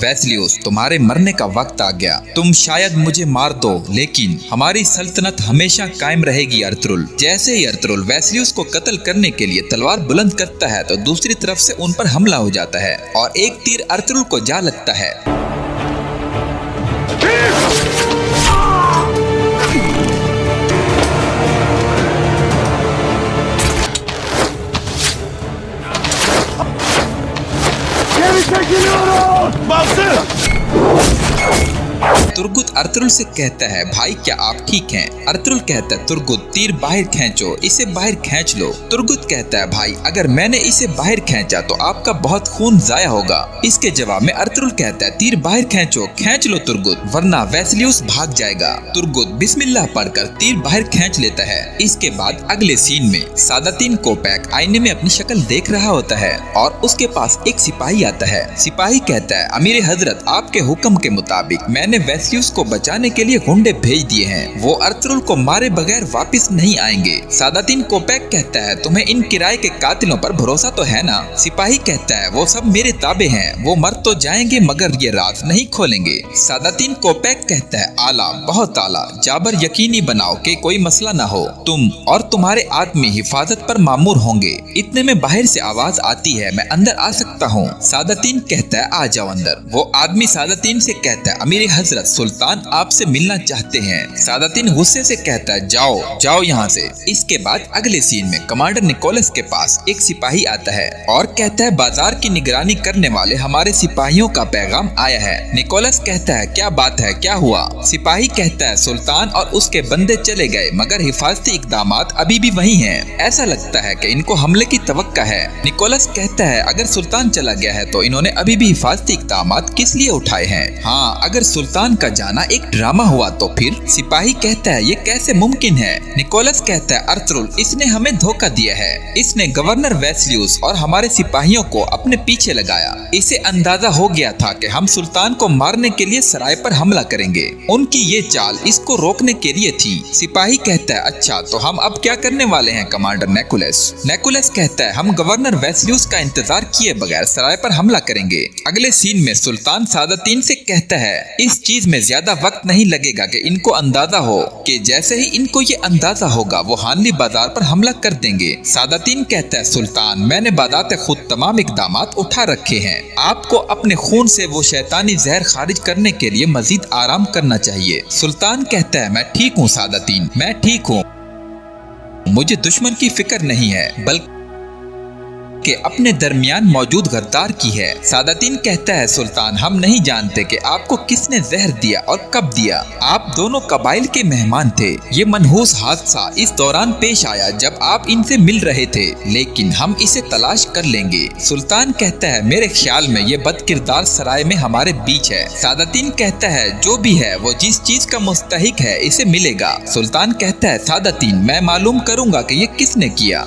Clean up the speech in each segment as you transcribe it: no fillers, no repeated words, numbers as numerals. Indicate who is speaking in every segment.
Speaker 1: वैसलियोस, तुम्हारे मरने का वक्त आ गया। तुम शायद मुझे मार दो, लेकिन हमारी सल्तनत हमेशा कायम रहेगी अर्तुरुल। जैसे ही अर्तुरुल वैसलियोस को कत्ल करने के लिए तलवार बुलंद करता है तो दूसरी तरफ से उन पर हमला हो जाता है और एक तीर अर्तुरुल को जा लगता है। तुर्गुत अर्तुरुल से कहता है, भाई क्या आप ठीक हैं? अर्तुरुल कहता है, तुर्गुत तीर बाहर खींचो, इसे बाहर खींच लो। तुर्गुत कहता है, भाई अगर मैंने इसे बाहर खींचा तो आपका बहुत खून जाया होगा। इसके जवाब में अर्तुरुल कहता है, तीर बाहर खींचो, खींच लो तुर्गुत, वरना वैसलियोस भाग जाएगा। तुर्गुत बिस्मिल्लाह पढ़कर तीर बाहर खींच लेता है। इसके बाद अगले सीन में सादातीन कोपैक आईने में अपनी शक्ल देख रहा होता है और उसके पास एक सिपाही आता है। सिपाही कहता है, अमीर हजरत, आपके हुक्म के मुताबिक मैंने वैसलियोस को बचाने के लिए गुंडे भेज दिए हैं। वो अर्तुरुल को मारे बगैर वापस नहीं आएंगे। सादातीन कोपैक कहता है, तुम्हें इन किराए के कातिलों पर भरोसा तो है ना? सिपाही कहता है, वो सब मेरे ताबे हैं, वो मर तो जाएंगे मगर ये राज नहीं खोलेंगे। सादातीन कोपैक कहता है, आला, बहुत आला, जाबर यकीनी बनाओ कि कोई मसला ना हो। तुम और तुम्हारे आदमी हिफाजत पर मामूर होंगे। इतने में बाहर से आवाज आती है, मैं अंदर आ सकता हूँ? सादातीन कहता है, आ जाओ अंदर। वो आदमी सादातीन से कहता है, अमीर हजरत, सुल्तान आपसे मिलना चाहते हैं। सादातीन गुस्से से कहता है, जाओ जाओ यहाँ से। इसके बाद अगले सीन में कमांडर निकोलस के पास एक सिपाही आता है और कहता है, बाजार की निगरानी करने वाले हमारे सिपाहियों का पैगाम आया है। निकोलस कहता है, क्या बात है, क्या हुआ? सिपाही कहता है, सुल्तान और उसके बंदे चले गए मगर हिफाजती इकदामात अभी भी वही हैं। ऐसा लगता है कि इनको हमले की तवक्का है। निकोलस कहता है, अगर सुल्तान चला गया है तो इन्होंने अभी भी हिफाजती इकदामात किस लिए उठाए हैं? हाँ, अगर सुल्तान का जाना एक ड्रामा हुआ तो फिर? सिपाही कहता है, ये कैसे मुमकिन है? निकोलस कहता है, अर्तुरुल, इसने हमें धोखा दिया है। इसने गवर्नर वैसलियोस और हमारे सिपाहियों को अपने पीछे लगाया। इसे अंदाजा हो गया था कि हम सुल्तान को मारने के लिए सराय पर हमला करेंगे। उनकी ये चाल इसको रोकने के लिए थी। सिपाही कहता है, अच्छा तो हम अब क्या करने वाले हैं कमांडर नेकुलस? नेकुलस कहता है, हम गवर्नर वैसलियोस का इंतजार किए बगैर सराय पर हमला करेंगे। अगले सीन में सुल्तान सादातीन से कहता है, इस चीज में ज्यादा वक्त नहीं लगेगा कि इनको अंदाजा हो कि जैसे ही इनको ये अंदाजा होगा वो हानली बाजार पर हमला कर देंगे। सादातीन कहता है, सुल्तान, मैंने बादाते खुद तमाम इकदामात उठा रखे हैं। आपको अपने खून से वो शैतानी जहर खारिज करने के लिए मजीद आराम करना चाहिए। सुल्तान कहता है, मैं ठीक हूँ सादातीन, मैं ठीक हूँ, मुझे दुश्मन की फिक्र नहीं है बल्कि के अपने दरमियान मौजूद गद्दार की है। सादातीन कहता है, सुल्तान, हम नहीं जानते कि आपको किसने जहर दिया और कब दिया। आप दोनों कबाइल के मेहमान थे। ये मनहूस हादसा इस दौरान पेश आया जब आप इनसे मिल रहे थे, लेकिन हम इसे तलाश कर लेंगे। सुल्तान कहता है, मेरे ख्याल में ये बदकिरदार सराय में हमारे बीच है। सादातीन कहता है, जो भी है वो जिस चीज का मुस्तहिक है इसे मिलेगा। सुल्तान कहता है, सादातीन, मैं मालूम करूंगा कि ये किसने किया।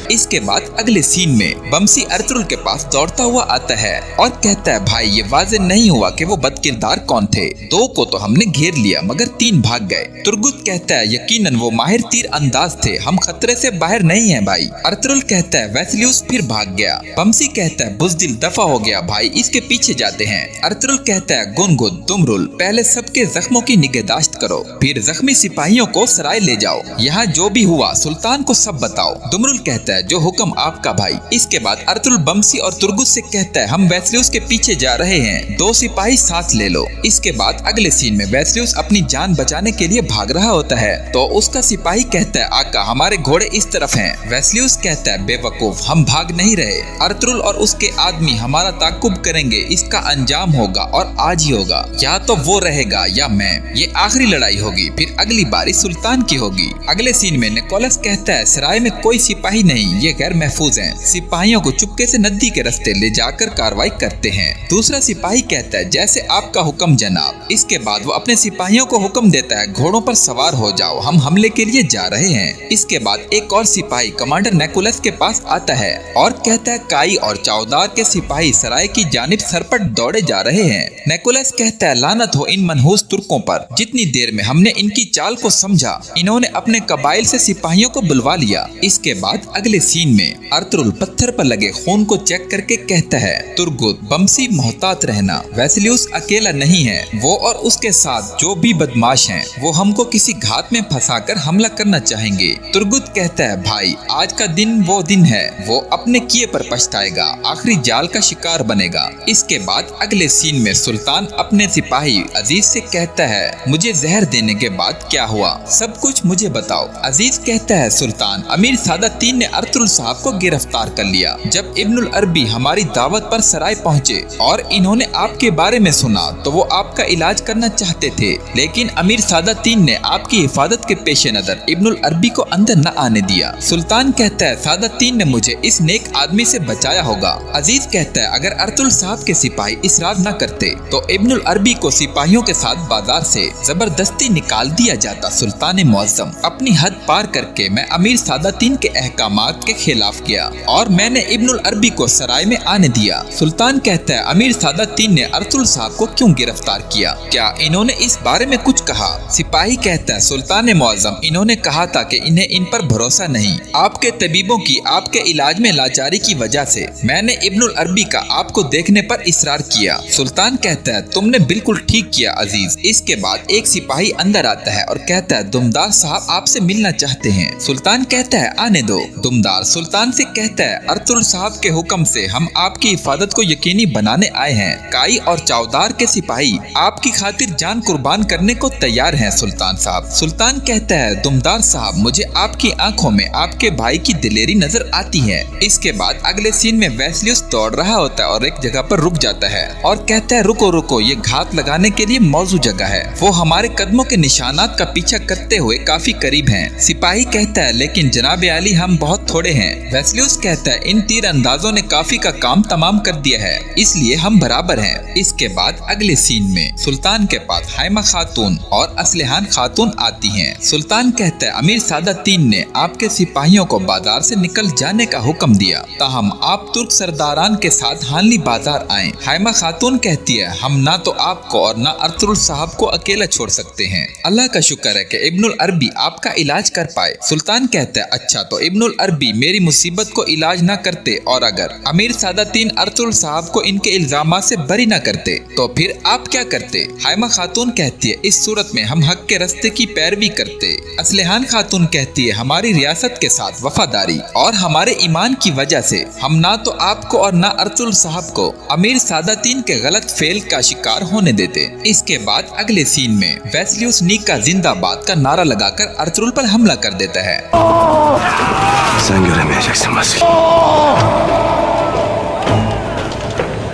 Speaker 1: इसके बाद अगले सीन में बमसी अर्तुरुल के पास दौड़ता हुआ आता है और कहता है, भाई ये वाज़ेह नहीं हुआ कि वो बदकिरदार कौन थे। 2 को तो हमने घेर लिया मगर 3 भाग गए। तुर्गुत कहता है, यकीनन वो माहिर तीर अंदाज थे, हम खतरे से बाहर नहीं हैं भाई। अर्तुरुल कहता है, वैसलियोस फिर भाग गया। बमसी कहता है, बुज़दिल, दफा हो गया भाई, इसके पीछे जाते हैं। अर्तुरुल कहता है, गुनगुन, दुमरुल, पहले सबके जख्मों की निगहदाश्त करो, फिर जख्मी सिपाहियों को सराय ले जाओ, यहाँ जो भी हुआ सुल्तान को सब बताओ। दुमरुल कहता है, जो हुक्म आपका भाई। इसके बाद अर्तुरुल बमसी और तुर्गुत से कहता है, हम वैसलियोस के पीछे जा रहे हैं, 2 सिपाही साथ ले लो। इसके बाद अगले सीन में वैसलियोस अपनी जान बचाने के लिए भाग रहा होता है तो उसका सिपाही कहता है, आका, हमारे घोड़े इस तरफ हैं। वैसलियोस कहता है, बेवकूफ, हम भाग नहीं रहे। अर्तुरुल और उसके आदमी हमारा ताकुब करेंगे, इसका अंजाम होगा और आज ही होगा, या तो वो रहेगा या मैं। ये आखिरी लड़ाई होगी, फिर अगली बारी सुल्तान की होगी। अगले सीन में निकोलस कहता है सराय में कोई सिपाही नहीं, ये गैर महफूज हैं। सिपाहियों को चुपके से नदी के रास्ते ले जाकर कार्रवाई करते हैं। दूसरा सिपाही कहता है जैसे आपका हुक्म जनाब। इसके बाद वो अपने सिपाहियों को हुक्म देता है घोड़ों पर सवार हो जाओ, हम हमले के लिए जा रहे हैं। इसके बाद एक और सिपाही कमांडर निकोलस के पास आता है और कहता है काई और चौदार के सिपाही सराय की जानिब सरपट दौड़े जा रहे हैं। निकोलस कहता है लानत हो इन मनहूस तुर्कों पर, जितनी देर में हमने इनकी चाल को समझा इन्होंने अपने कबाइल से सिपाहियों को बुलवा लिया। इसके बाद अगले सीन में अर्तुगरुल पत्थर पर लगे खून को चेक करके कहता है तुर्गुत बमसी मोहतात रहना, वेस्लियुस अकेला नहीं है, वो और उसके साथ जो भी बदमाश हैं वो हमको किसी घात में फंसाकर हमला करना चाहेंगे। तुर्गुत कहता है भाई आज का दिन वो दिन है, वो अपने किए पर पछताएगा, आखिरी जाल का शिकार बनेगा। इसके बाद अगले सीन में सुल्तान अपने सिपाही अजीज से कहता है मुझे जहर देने के बाद क्या हुआ, सब कुछ मुझे बताओ। अजीज कहता है सुल्तान अमीर सादात ने अर्तुगरुल साहब को गिरफ्तार कर लिया। जब इब्नुल अरबी हमारी दावत पर सराय पहुँचे और इन्होंने आपके बारे में सुना तो वो आपका इलाज करना चाहते थे, लेकिन अमीर सादात ने आपकी हिफाजत के पेश नजर इब्नुल अरबी को अंदर न आने दिया। सुल्तान कहता है सादात ने मुझे इस नेक आदमी से बचाया होगा। अजीज कहता है अगर अर्तुगरुल साहब के सिपाही इसरार न करते तो इब्नुल अरबी को सिपाहियों के साथ बाजार से जबरदस्ती निकाल दिया जाता। सुल्तान मुअज्जम अपनी हद पार करके मैं अमीर सादात के अहकामात के खिलाफ किया और मैंने इब्नुल अरबी को सराय में आने दिया। सुल्तान कहता है अमीर सादात ने अर्तुगरुल साहब को क्यों गिरफ्तार किया, क्या इन्होंने इस बारे में कुछ कहा? सिपाही कहता है सुल्तान मुअज्जम इन्होंने कहा था कि इन्हें इन पर भरोसा नहीं, आपके तबीबों की आपके इलाज में लाचारी की वजह से मैंने इब्नुल अरबी का आपको देखने पर इसरार किया। सुल्तान कहता है तुमने बिल्कुल ठीक किया अजीज। इसके बाद एक सिपाही अंदर आता है और कहता है दुमदार साहब आपसे मिलना चाहते हैं। सुल्तान कहता है आने दो। दुमदार सुल्तान से कहता है अर्तुगरुल साहब के हुक्म से हम आपकी हिफाजत को यकीनी बनाने आए हैं। काई और चौदार के सिपाही आपकी खातिर जान कुर्बान करने को तैयार हैं सुल्तान साहब। सुल्तान कहता है दुमदार साहब मुझे आपकी आंखों में आपके भाई की दिलेरी नजर आती है। इसके बाद अगले सीन में वेस्लियुस दौड़ रहा होता है और एक जगह पर रुक जाता है और कहता है रुको रुको, ये घात लगाने के लिए मौजूद जगह है, वो हमारे कदमों के निशानात का पीछा करते हुए काफी करीब हैं। सिपाही कहता है लेकिन जनाब आली हम बहुत थोड़े हैं। वेस्लियुस कहता है इन तीर अंदाजों ने काफी का काम तमाम कर दिया है, इसलिए हम बराबर हैं। इसके बाद अगले सीन में सुल्तान के पास हाइमा खातून और असलहान खातून आती हैं। सुल्तान कहता है अमीर सादात ने आपके सिपाहियों को बाजार से निकल जाने का हुक्म दिया, ताहम आप तुर्क सरदारान के साथ हानली बाजार आए। हाइमा खातून कहती है हम ना तो आपको और ना अर्तुगरुल साहब को अकेला छोड़ सकते हैं, अल्लाह का शुक्र है कि इब्नुल अरबी आपका इलाज कर पाए। सुल्तान कहता है अच्छा तो इब्नुल अरबी मेरी मुसीबत को इलाज ना करते और अगर अमीर सादात अर्तुगरुल साहब को इनके इल्जामात से बरी ना करते तो फिर आप क्या करते? हाइमा खातून कहती है इस सूरत में हम हक के रास्ते की पैरवी करते। असलहान खातून कहती है हमारी रियासत के साथ वफादारी और हमारे ईमान की वजह से हम ना तो आपको और ना अर्तुगरुल साहब को अमीर सादात के गलत फेल का शिकार होने देते। इसके बाद अगले सीन में वेस्लियुस नीका जिंदाबाद का नारा लगाकर अर्तुगरुल पर हमला कर देता है।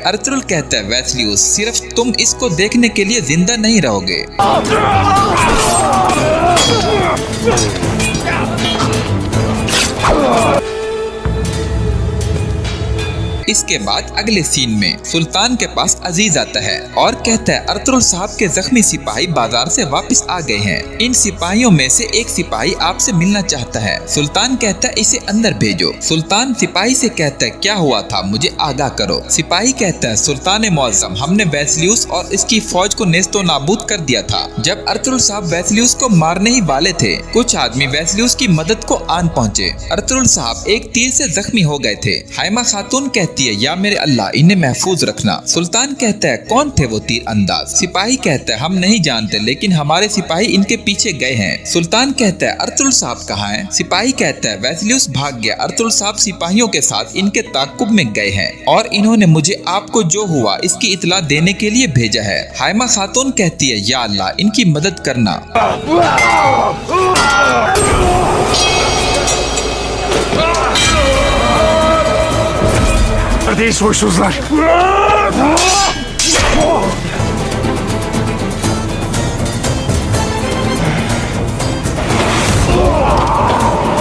Speaker 1: अर्तुगरुल कहता है वेस्लियुस सिर्फ तुम इसको देखने के लिए जिंदा नहीं रहोगे। इसके बाद अगले सीन में सुल्तान के पास अजीज आता है और कहता है अर्तुगरुल साहब के जख्मी सिपाही बाजार से वापस आ गए हैं। इन सिपाहियों में से एक सिपाही आपसे मिलना चाहता है। सुल्तान कहता है इसे अंदर भेजो। सुल्तान सिपाही से कहता है क्या हुआ था मुझे आगाह करो। सिपाही कहता है सुल्तान मुअज्जम हमने वेस्लियुस और इसकी फौज को नेस्तो नाबूद कर दिया था। जब अर्तुगरुल साहब वेस्लियुस को मारने ही वाले थे कुछ आदमी वेस्लियुस की मदद को आन पहुँचे। अर्तुगरुल साहब एक तीर से जख्मी हो गए थे। हाइमा खातून कहती है या मेरे अल्लाह इन्हें महफूज रखना। सुल्तान कहता है कौन थे वो तीर अंदाज? सिपाही कहता है हम नहीं जानते लेकिन हमारे सिपाही इनके पीछे गए हैं। सुल्तान कहता है अर्तुगरुल साहब कहाँ हैं? सिपाही कहता है वेस्लियुस भाग गया, अर्तुगरुल साहब सिपाहियों के साथ इनके ताकुब में गए हैं और इन्होंने मुझे आपको जो हुआ इसकी इतला देने के लिए भेजा है। हाइमा खातून कहती है या अल्लाह इनकी मदद करना।
Speaker 2: Neredeyiz soysuzlar?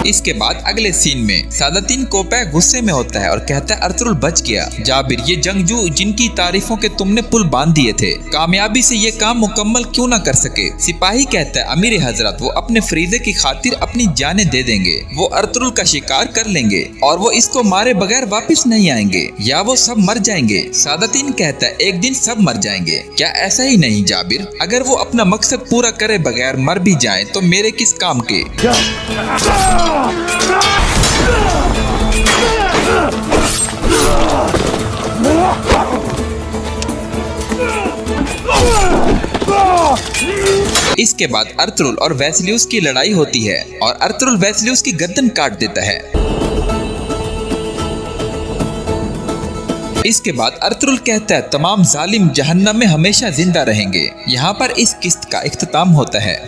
Speaker 1: इसके बाद अगले सीन में सादातीन कोपैक गुस्से में होता है और कहता है अर्तुरुल बच गया। जाबिर, ये जंगजू जिनकी तारीफों के तुमने पुल बांध दिए थे, कामयाबी से ये काम मुकम्मल क्यों ना कर सके? सिपाही कहता है अमीर हजरत, वो अपने फरीदे की खातिर अपनी जानें दे देंगे, वो अर्तुरुल का शिकार कर लेंगे और वो इसको मारे बगैर वापस नहीं आएंगे, या वो सब मर जाएंगे। सादातीन कहता है एक दिन सब मर जाएंगे। क्या ऐसा ही नहीं जाबिर? अगर वो अपना मकसद पूरा करे बगैर मर भी जाएं तो मेरे किस काम के? इसके बाद अर्तुरुल और वेसिलियस की लड़ाई होती है और अर्तुरुल वेसिलियस की गर्दन काट देता है। इसके बाद अर्तुरुल कहता है तमाम जालिम जहन्नम में हमेशा जिंदा रहेंगे। यहाँ पर इस किस्त का इख्तिताम होता है।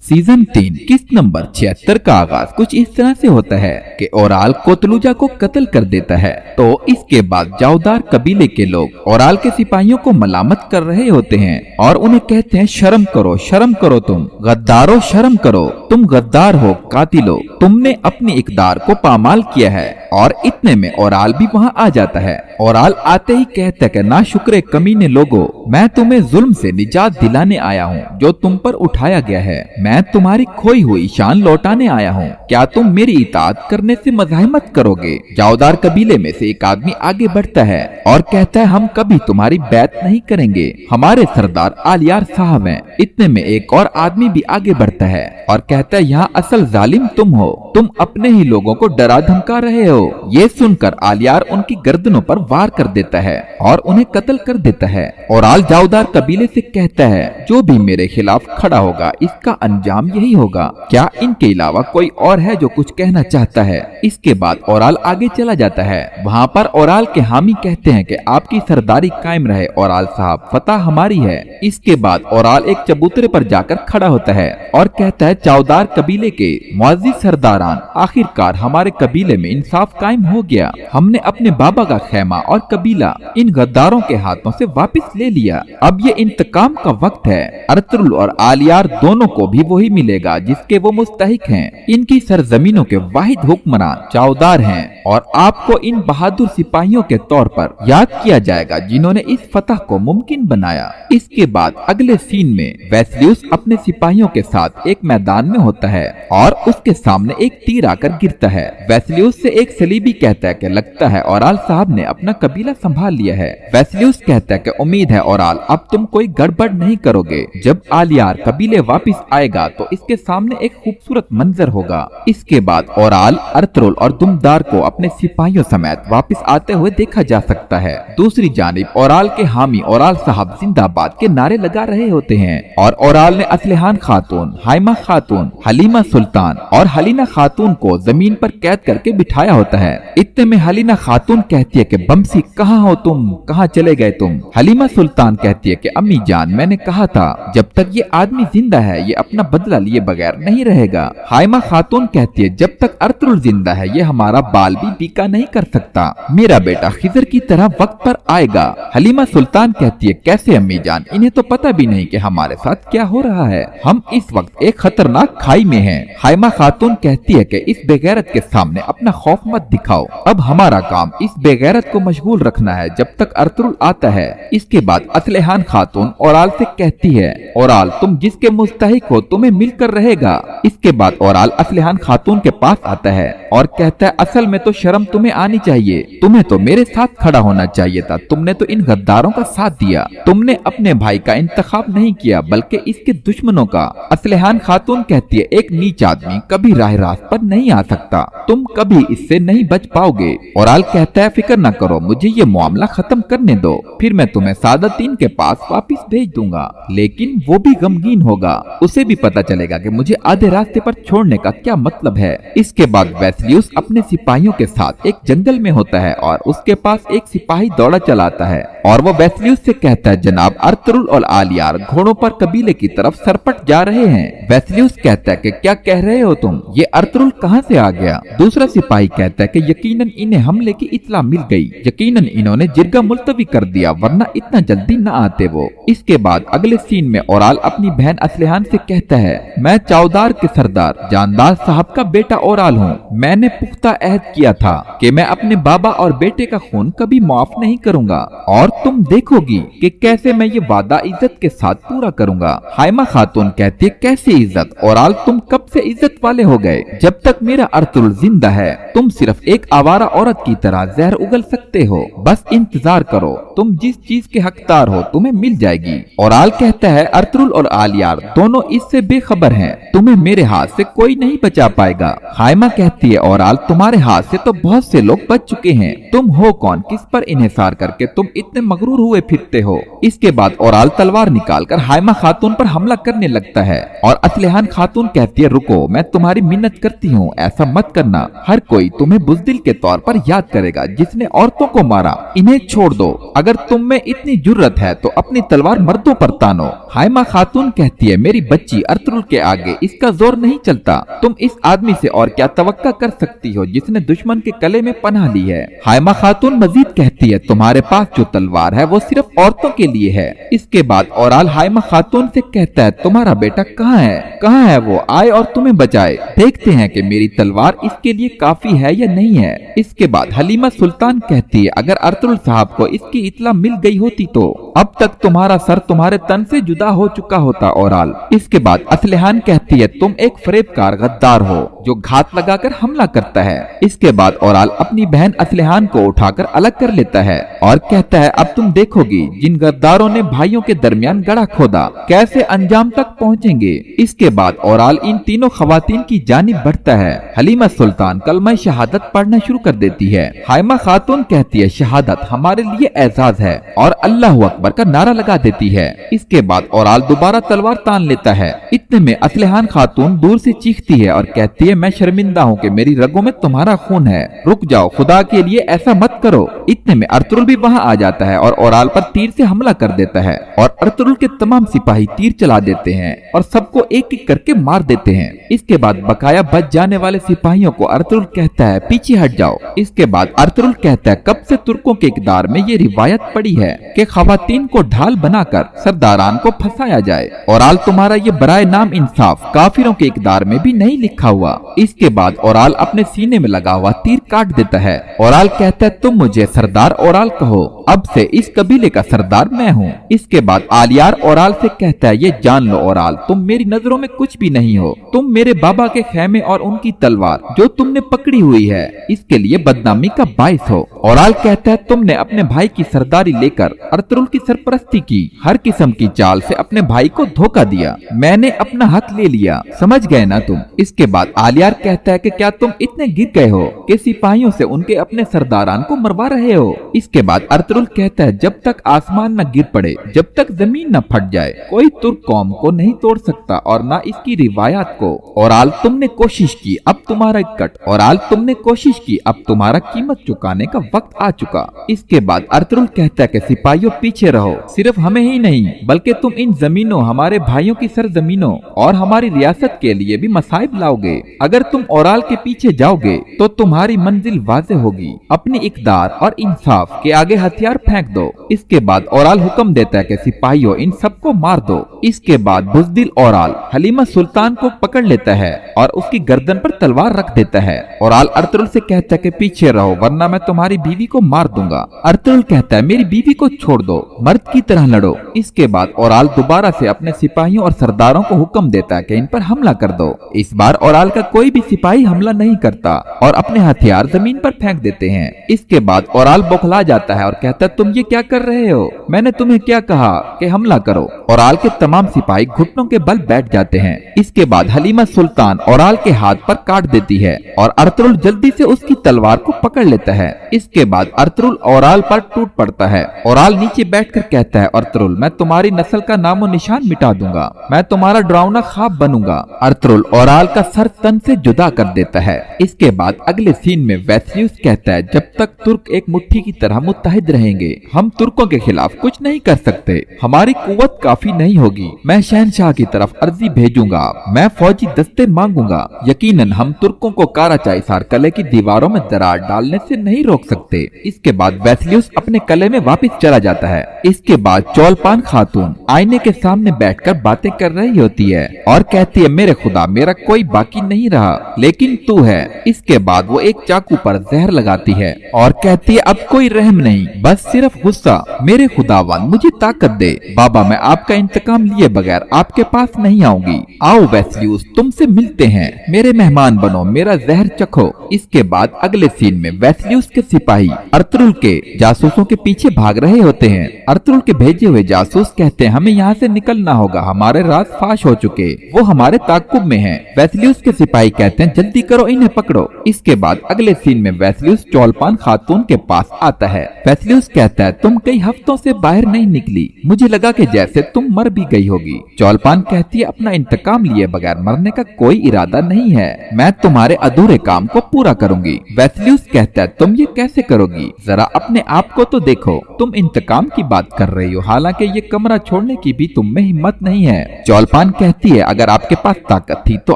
Speaker 2: सीजन 3 किस्त नंबर 76 का आगाज कुछ इस तरह से होता है कि ओराल कोतलुजा को कत्ल कर देता है। तो इसके बाद जाउदार कबीले के लोग ओराल के सिपाहियों को मलामत कर रहे होते हैं और उन्हें कहते हैं शर्म करो तुम गद्दारो, शर्म करो, तुम गद्दार हो, कातिलो, तुमने अपनी इकदार को पामाल किया है। और इतने में ओराल भी वहाँ आ जाता है। ओराल आते ही कहता है कि ना शुक्रे कमीने लोगो, मैं तुम्हें जुल्म से निजात दिलाने आया हूँ जो तुम पर उठाया गया है। मैं तुम्हारी खोई हुई शान लौटाने आया हूँ। क्या तुम मेरी इताअत करने से मज़ाहमत करोगे? जाउदार कबीले में से एक आदमी आगे बढ़ता है और कहता है हम कभी तुम्हारी बैत नहीं करेंगे, हमारे सरदार आलियार साहब हैं। इतने में एक और आदमी भी आगे बढ़ता है और कहता है यहाँ असल जालिम तुम हो, तुम अपने ही लोगों को डरा धमका रहे हो। ये सुनकर आलियार उनकी गर्दनों पर वार कर देता है और उन्हें कत्ल कर देता है। ओराल जाउदार कबीले से कहता है जो भी मेरे खिलाफ खड़ा होगा इसका अंजाम यही होगा। क्या इनके अलावा कोई और है जो कुछ कहना चाहता है? इसके बाद ओराल आगे चला जाता है। वहाँ पर ओराल के हामी कहते हैं कि आपकी सरदारी कायम रहे ओराल साहब, फतह हमारी है। इसके बाद ओराल एक चबूतरे पर जाकर खड़ा होता है और कहता है जाउदार कबीले के मुअज़्ज़िज़ सरदारान, आखिरकार हमारे कबीले में इंसाफ कायम हो गया। हमने अपने बाबा का खैमा और कबीला इन गद्दारों के हाथों से वापस ले लिया। अब ये इंतकाम का वक्त है। अर्तुरुल और आलियार दोनों को भी वही मिलेगा जिसके वो मुस्तहिक हैं। इनकी सरजमीनों के वाहिद हुक्मरान जाउदार हैं और आपको इन बहादुर सिपाहियों के तौर पर याद किया जाएगा जिन्होंने इस फतह को मुमकिन बनाया। इसके बाद अगले सीन में वेसिलियस अपने सिपाहियों के साथ एक मैदान में होता है और उसके सामने एक तीर आकर गिरता है। वेसिलियस से एक सलीबी कहता है कि लगता है ओराल साहब ने अपना कबीला संभाल लिया है। वेसिलियस कहता है कि उम्मीद है ओराल अब तुम कोई गड़बड़ नहीं करोगे। जब आलियार कबीले वापस आएगा तो इसके सामने एक खूबसूरत मंजर होगा। इसके बाद ओराल, अर्तुरुल और दुमदार को अपने सिपाहियों समेत वापस आते हुए देखा जा सकता है। दूसरी जानिब ओराल के हामी ओराल साहब जिंदाबाद के नारे लगा रहे होते हैं और ओराल ने असलहान खातून, हाइमा खातून, हलीमा सुल्तान और हलीना खातून को जमीन पर कैद करके बिठाया होता है। इतने में हलीना खातून कहती है कि बमसी कहाँ हो तुम, कहाँ चले गए तुम? हलीमा सुल्तान कहती है कि अम्मी जान मैंने कहा था जब तक ये आदमी जिंदा है ये अपना बदला लिए बगैर नहीं रहेगा। हाइमा खातून कहती है जब तक अर्तुरुल जिंदा है ये हमारा बाल भी बीका नहीं कर सकता, मेरा बेटा खिजर की तरह वक्त पर आएगा। हलीमा सुल्तान कहती है कैसे अम्मी जान, इन्हें तो पता भी नहीं कि हमारे साथ क्या हो रहा है, हम इस वक्त एक खतरनाक खाई में हैं। हाइमा खातून कहती है कि इस बेगैरत के सामने अपना खौफ मत दिखाओ, अब हमारा काम इस बेगैरत को मशगूल रखना है जब तक अर्तुरुल आता है। इसके बाद असलहान खातून ओराल से कहती है ओराल तुम जिसके मुस्तहिक हो तुम्हें मिलकर रहेगा। इसके बाद ओराल असलहान खातून के पास आता है और कहता है असल में तो शर्म तुम्हें आनी चाहिए, तुम्हें तो मेरे साथ खड़ा होना चाहिए था, तुमने तो इन गद्दारों का साथ दिया, तुमने अपने भाई का इंतखाब नहीं किया बल्कि इसके दुश्मनों का। असलहान खातून कहती है एक नीच आदमी कभी राह रास्त पर नहीं आ सकता, तुम कभी इससे नहीं बच पाओगे। ओराल कहता है फिक्र न करो, मुझे ये मामला खत्म करने दो, फिर मैं तुम्हें सादातीन के पास वापस भेज दूंगा। लेकिन वो भी गमगीन होगा, उसे भी पता चलेगा कि मुझे आधे रास्ते पर छोड़ने का क्या मतलब है। इसके बाद वेसिलियस अपने सिपाहियों के साथ एक जंगल में होता है और उसके पास एक सिपाही दौड़ा चलाता है और वो वेस्लियुस से कहता है जनाब अर्तुरुल और आलियार घोड़ों पर कबीले की तरफ सरपट जा रहे हैं। वेस्लियुस कहता है कि क्या कह रहे हो तुम, ये अर्तुरुल कहाँ से आ गया। दूसरा सिपाही कहता है कि यकीनन इन्हें हमले की इत्तला मिल गई, यकीनन इन्होंने जिरगा मुलतवी कर दिया वरना इतना जल्दी न आते वो। इसके बाद अगले सीन में ओराल अपनी बहन असलिहान से कहता है मैं चौदार के सरदार जानदार साहब का बेटा ओराल हूँ। मैंने पुख्ता अहद किया था कि मैं अपने बाबा और बेटे का खून कभी माफ नहीं करूँगा और तुम देखोगी कि कैसे मैं ये वादा इज्जत के साथ पूरा करूँगा। हाइमा खातून कहती है कैसे इज्जत ओराल, तुम कब से इज्जत वाले हो गए। जब तक मेरा अर्तुरुल जिंदा है तुम सिर्फ एक आवारा औरत की तरह जहर उगल सकते हो, बस इंतजार करो, तुम जिस चीज के हकदार हो तुम्हें मिल जाएगी। ओराल कहता है अर्तुरुल और आलियार दोनों इससे बेखबर हैं, तुम्हें मेरे हाथ से कोई नहीं बचा पाएगा। हाइमा कहती है ओराल तुम्हारे हाथ से तो बहुत से लोग बच चुके हैं, तुम हो कौन, किस पर इन्हिसार करके तुम इतने मगरूर हुए फिरते हो। इसके बाद ओराल तलवार निकालकर हाइमा खातून पर हमला करने लगता है और असलिहान खातून कहती है रुको, मैं तुम्हारी मिन्नत करती हूँ, ऐसा मत करना, हर कोई तुम्हें बुज़दिल के तौर पर याद करेगा जिसने औरतों को मारा, इन्हें छोड़ दो, अगर तुम में इतनी जुर्रत है तो अपनी तलवार मर्दों पर तानो। हाइमा खातून कहती है मेरी बच्ची अर्तुरुल के आगे इसका जोर नहीं चलता, तुम इस आदमी से और क्या तवक्का कर सकती हो जिसने दुश्मन के गले में पनाह ली है। हाइमा खातून मजीद कहती है तुम्हारे पास जो तलवार है वो सिर्फ औरतों के लिए है। इसके बाद ओराल हाइमा खातून से कहता है तुम्हारा बेटा कहाँ है वो, आए और तुम्हें बचाए, देखते हैं कि मेरी तलवार इसके लिए काफी है या नहीं है। इसके बाद हलीमा सुल्तान कहती है अगर अर्तुरुल साहब को इसकी इत्तला मिल गई होती तो अब तक तुम्हारा सर तुम्हारे तन से जुदा हो चुका होता ओराल। इसके बाद असलिहान कहती है तुम एक फरेबकार गद्दार हो जो घात लगाकर हमला करता है। इसके बाद ओराल अपनी बहन असलिहान को उठाकर अलग कर लेता है और कहता है अब तुम देखोगी जिन गद्दारों ने भाइयों के दरमियान गड़ा खोदा कैसे अंजाम तक पहुँचेंगे। इसके बाद ओराल इन तीनों खवातीन की जानिब बढ़ता है। हलीमा सुल्तान कलमा शहादत पढ़ना शुरू कर देती है। हाइमा खातून कहती है शहादत हमारे लिए एजाज है और अल्लाह अकबर का नारा लगा देती है। इसके बाद ओराल दोबारा तलवार तान लेता है। इतने में असलिहान खातून दूर से चीखती है और कहती है मैं शर्मिंदा हूँ कि मेरी रगों में तुम्हारा खून है, रुक जाओ, खुदा के लिए ऐसा मत करो। इतने में अर्तुरुल भी वहाँ आ जाता है और ओराल पर तीर से हमला कर देता है और अर्तुरुल के तमाम सिपाही तीर चला देते हैं और सबको एक एक करके मार देते हैं। इसके बाद बकाया बच जाने वाले सिपाहियों को अर्तुरुल कहता है पीछे हट जाओ। इसके बाद अर्तुरुल कहता है कब से तुर्कों के इक़दार में ये रिवायत पड़ी है कि खवातीन को ढाल बनाकर सरदारान को फंसाया जाए। ओराल तुम्हारा ये बराए नाम इंसाफ काफिरों के इक़दार में भी नहीं लिखा हुआ। इसके बाद ओराल अपने सीने में लगा हुआ तीर काट देता है। ओराल कहता है तुम मुझे सरदार ओराल कहो, अब से इस कबीले का सरदार मैं हूँ। इसके बाद आलियार ओराल से कहता है ये जान लो ओराल तुम मेरी नजरों में कुछ भी नहीं हो, तुम मेरे बाबा के खेमे और उनकी तलवार जो तुमने पकड़ी हुई है इसके लिए बदनामी का बाइस हो। ओराल कहता है तुमने अपने भाई की सरदारी लेकर अर्तुरुल की सरपरस्ती की, हर किस्म की चाल से अपने भाई को धोखा दिया, मैंने अपना हक ले लिया, समझ गए ना तुम। इसके बाद आलियार कहता है कि क्या तुम इतने गिर गए हो कि सिपाहियों से उनके अपने सरदारान को मरवा रहे हो। इसके बाद अर्तुरुल कहता है जब तक आसमान न गिर पड़े, जब तक जमीन न फट जाए, कोई तुर्क कौम को नहीं तोड़ सकता और न इसकी रिवायत को। ओराल तुमने कोशिश की, अब तुम्हारा कट, ओराल तुमने कोशिश की, अब तुम्हारा कीमत चुकाने का वक्त आ चुका। इसके बाद अर्तुरुल कहता है कि सिपाहियों पीछे रहो, सिर्फ हमें ही नहीं बल्कि तुम इन जमीनों हमारे भाइयों की सरजमीनों और हमारी रियासत के लिए भी मसाइब लाओगे। अगर तुम ओराल के पीछे जाओगे तो तुम्हारी मंजिल वाज़ेह होगी। अपनी इक़दार और इंसाफ के आगे हथियार फेंक दो। इसके बाद ओराल हुक्म देता है कि सिपाहियों इन सबको मार दो। इसके बाद बुज़दिल ओराल हलीमा सुल्तान को पकड़ लेता है और उसकी गर्दन पर तलवार रख देता है। ओराल अर्तुरुल से कहता है कि पीछे रहो वरना मैं तुम्हारी बीवी को मार दूंगा। अर्तुरुल कहता है मेरी बीवी को छोड़ दो, मर्द की तरह लड़ो। इसके बाद ओराल दोबारा से अपने सिपाहियों और सरदारों को हुक्म देता है कि इन पर हमला कर दो। इस बार ओराल का कोई भी सिपाही हमला नहीं करता और अपने हथियार जमीन पर फेंक देते हैं। इसके बाद ओराल बौखला जाता है और कहता है तुम ये क्या कर रहे हो, मैंने तुम्हें क्या कहा कि हमला करो। ओराल के तमाम सिपाही घुटनों के बल बैठ जाते हैं। इसके बाद हलीमा सुल्तान ओराल के हाथ पर काट देती है और अर्तुरुल जल्दी से उसकी तलवार को पकड़ लेता है। इसके बाद अर्तुरुल ओराल पर टूट पड़ता है। ओराल नीचे बैठकर कहता है, अर्तुरुल मैं तुम्हारी नस्ल का नामो निशान मिटा दूंगा, मैं तुम्हारा डरावना ख्वाब बनूंगा। अर्तुरुल ओराल का सर तन से जुदा कर देता है। इसके बाद अगले सीन में वेस्लियुस कहता है, जब तक तुर्क एक मुट्ठी की तरह मुत्तहिद रहेंगे हम तुर्कों के खिलाफ कुछ नहीं कर सकते, हमारी कुव्वत काफी नहीं होगी। मैं शहनशाह की तरफ अर्जी भेजूंगा, मैं फौजी दस्ते मांगूंगा। यकीनन हम तुर्कों को काराचाइसार किले की दीवारों में दरार डालने से नहीं रोक सकते। इसके बाद वेस्लियुस अपने किले में वापस चला जाता है। इसके बाद चौलपान खातून आईने के सामने बैठकर बातें कर रही होती है और कहती है, मेरे खुदा मेरा कोई बाकी नहीं रहा लेकिन तू है। इसके बाद वो एक चाकू पर जहर लगाती है और कहती है, अब कोई रहम नहीं, बस सिर्फ गुस्सा। मेरे खुदावन मुझे ताकत दे, बाबा मैं आपका इंतकाम लिए बगैर आपके पास नहीं आऊंगी। आओ वेस्लियुस तुमसे मिलते हैं, मेरे मेहमान बनो, मेरा जहर चखो। इसके बाद अगले सीन में वेस्लियुस के सिपाही अर्तुरुल के जासूसों के पीछे भाग रहे होते हैं। अर्तुरुल के भेजे हुए जासूस कहते हैं, हमें यहाँ से निकलना होगा, हमारे राज फाश हो चुके, वो हमारे ताकुब में हैं। वेस्लियुस के सिपाही कहते हैं, जल्दी करो इन्हें पकड़ो। इसके बाद अगले सीन में वेस्लियुस चौलपान खातून के पास आता है। वेस्लियुस कहता है, तुम कई हफ्तों से बाहर नहीं निकली, मुझे लगा कि जैसे तुम मर भी गई होगी। चौलपान कहती है, अपना इंतकाम लिए बगैर मरने का कोई इरादा नहीं है, मैं तुम्हारे अधूरे काम को पूरा करूंगी। वेस्लियुस कहता है, तुम ये कैसे करोगी, जरा अपने आप को तो देखो, तुम इंतकाम की बात कर रही हो, हालांकि ये कमरा छोड़ने की भी तुम में हिम्मत नहीं है। चौलपान कहती है, अगर आपके पास ताकत थी तो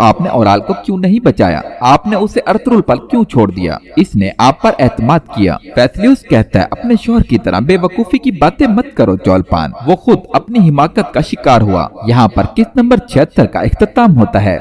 Speaker 2: आपने ओराल को क्यों नहीं बचाया, आपने उसे अर्तुरुल पर क्यों छोड़ दिया, इसने आप पर एतमाद किया। वेस्लियुस कहता है, अपने शौहर की तरह बेवकूफी की बातें मत करो चौलपान, वो खुद अपनी हिमाकत का शिकार हुआ। यहाँ पर किस नंबर 76 का इख्तिताम होता है।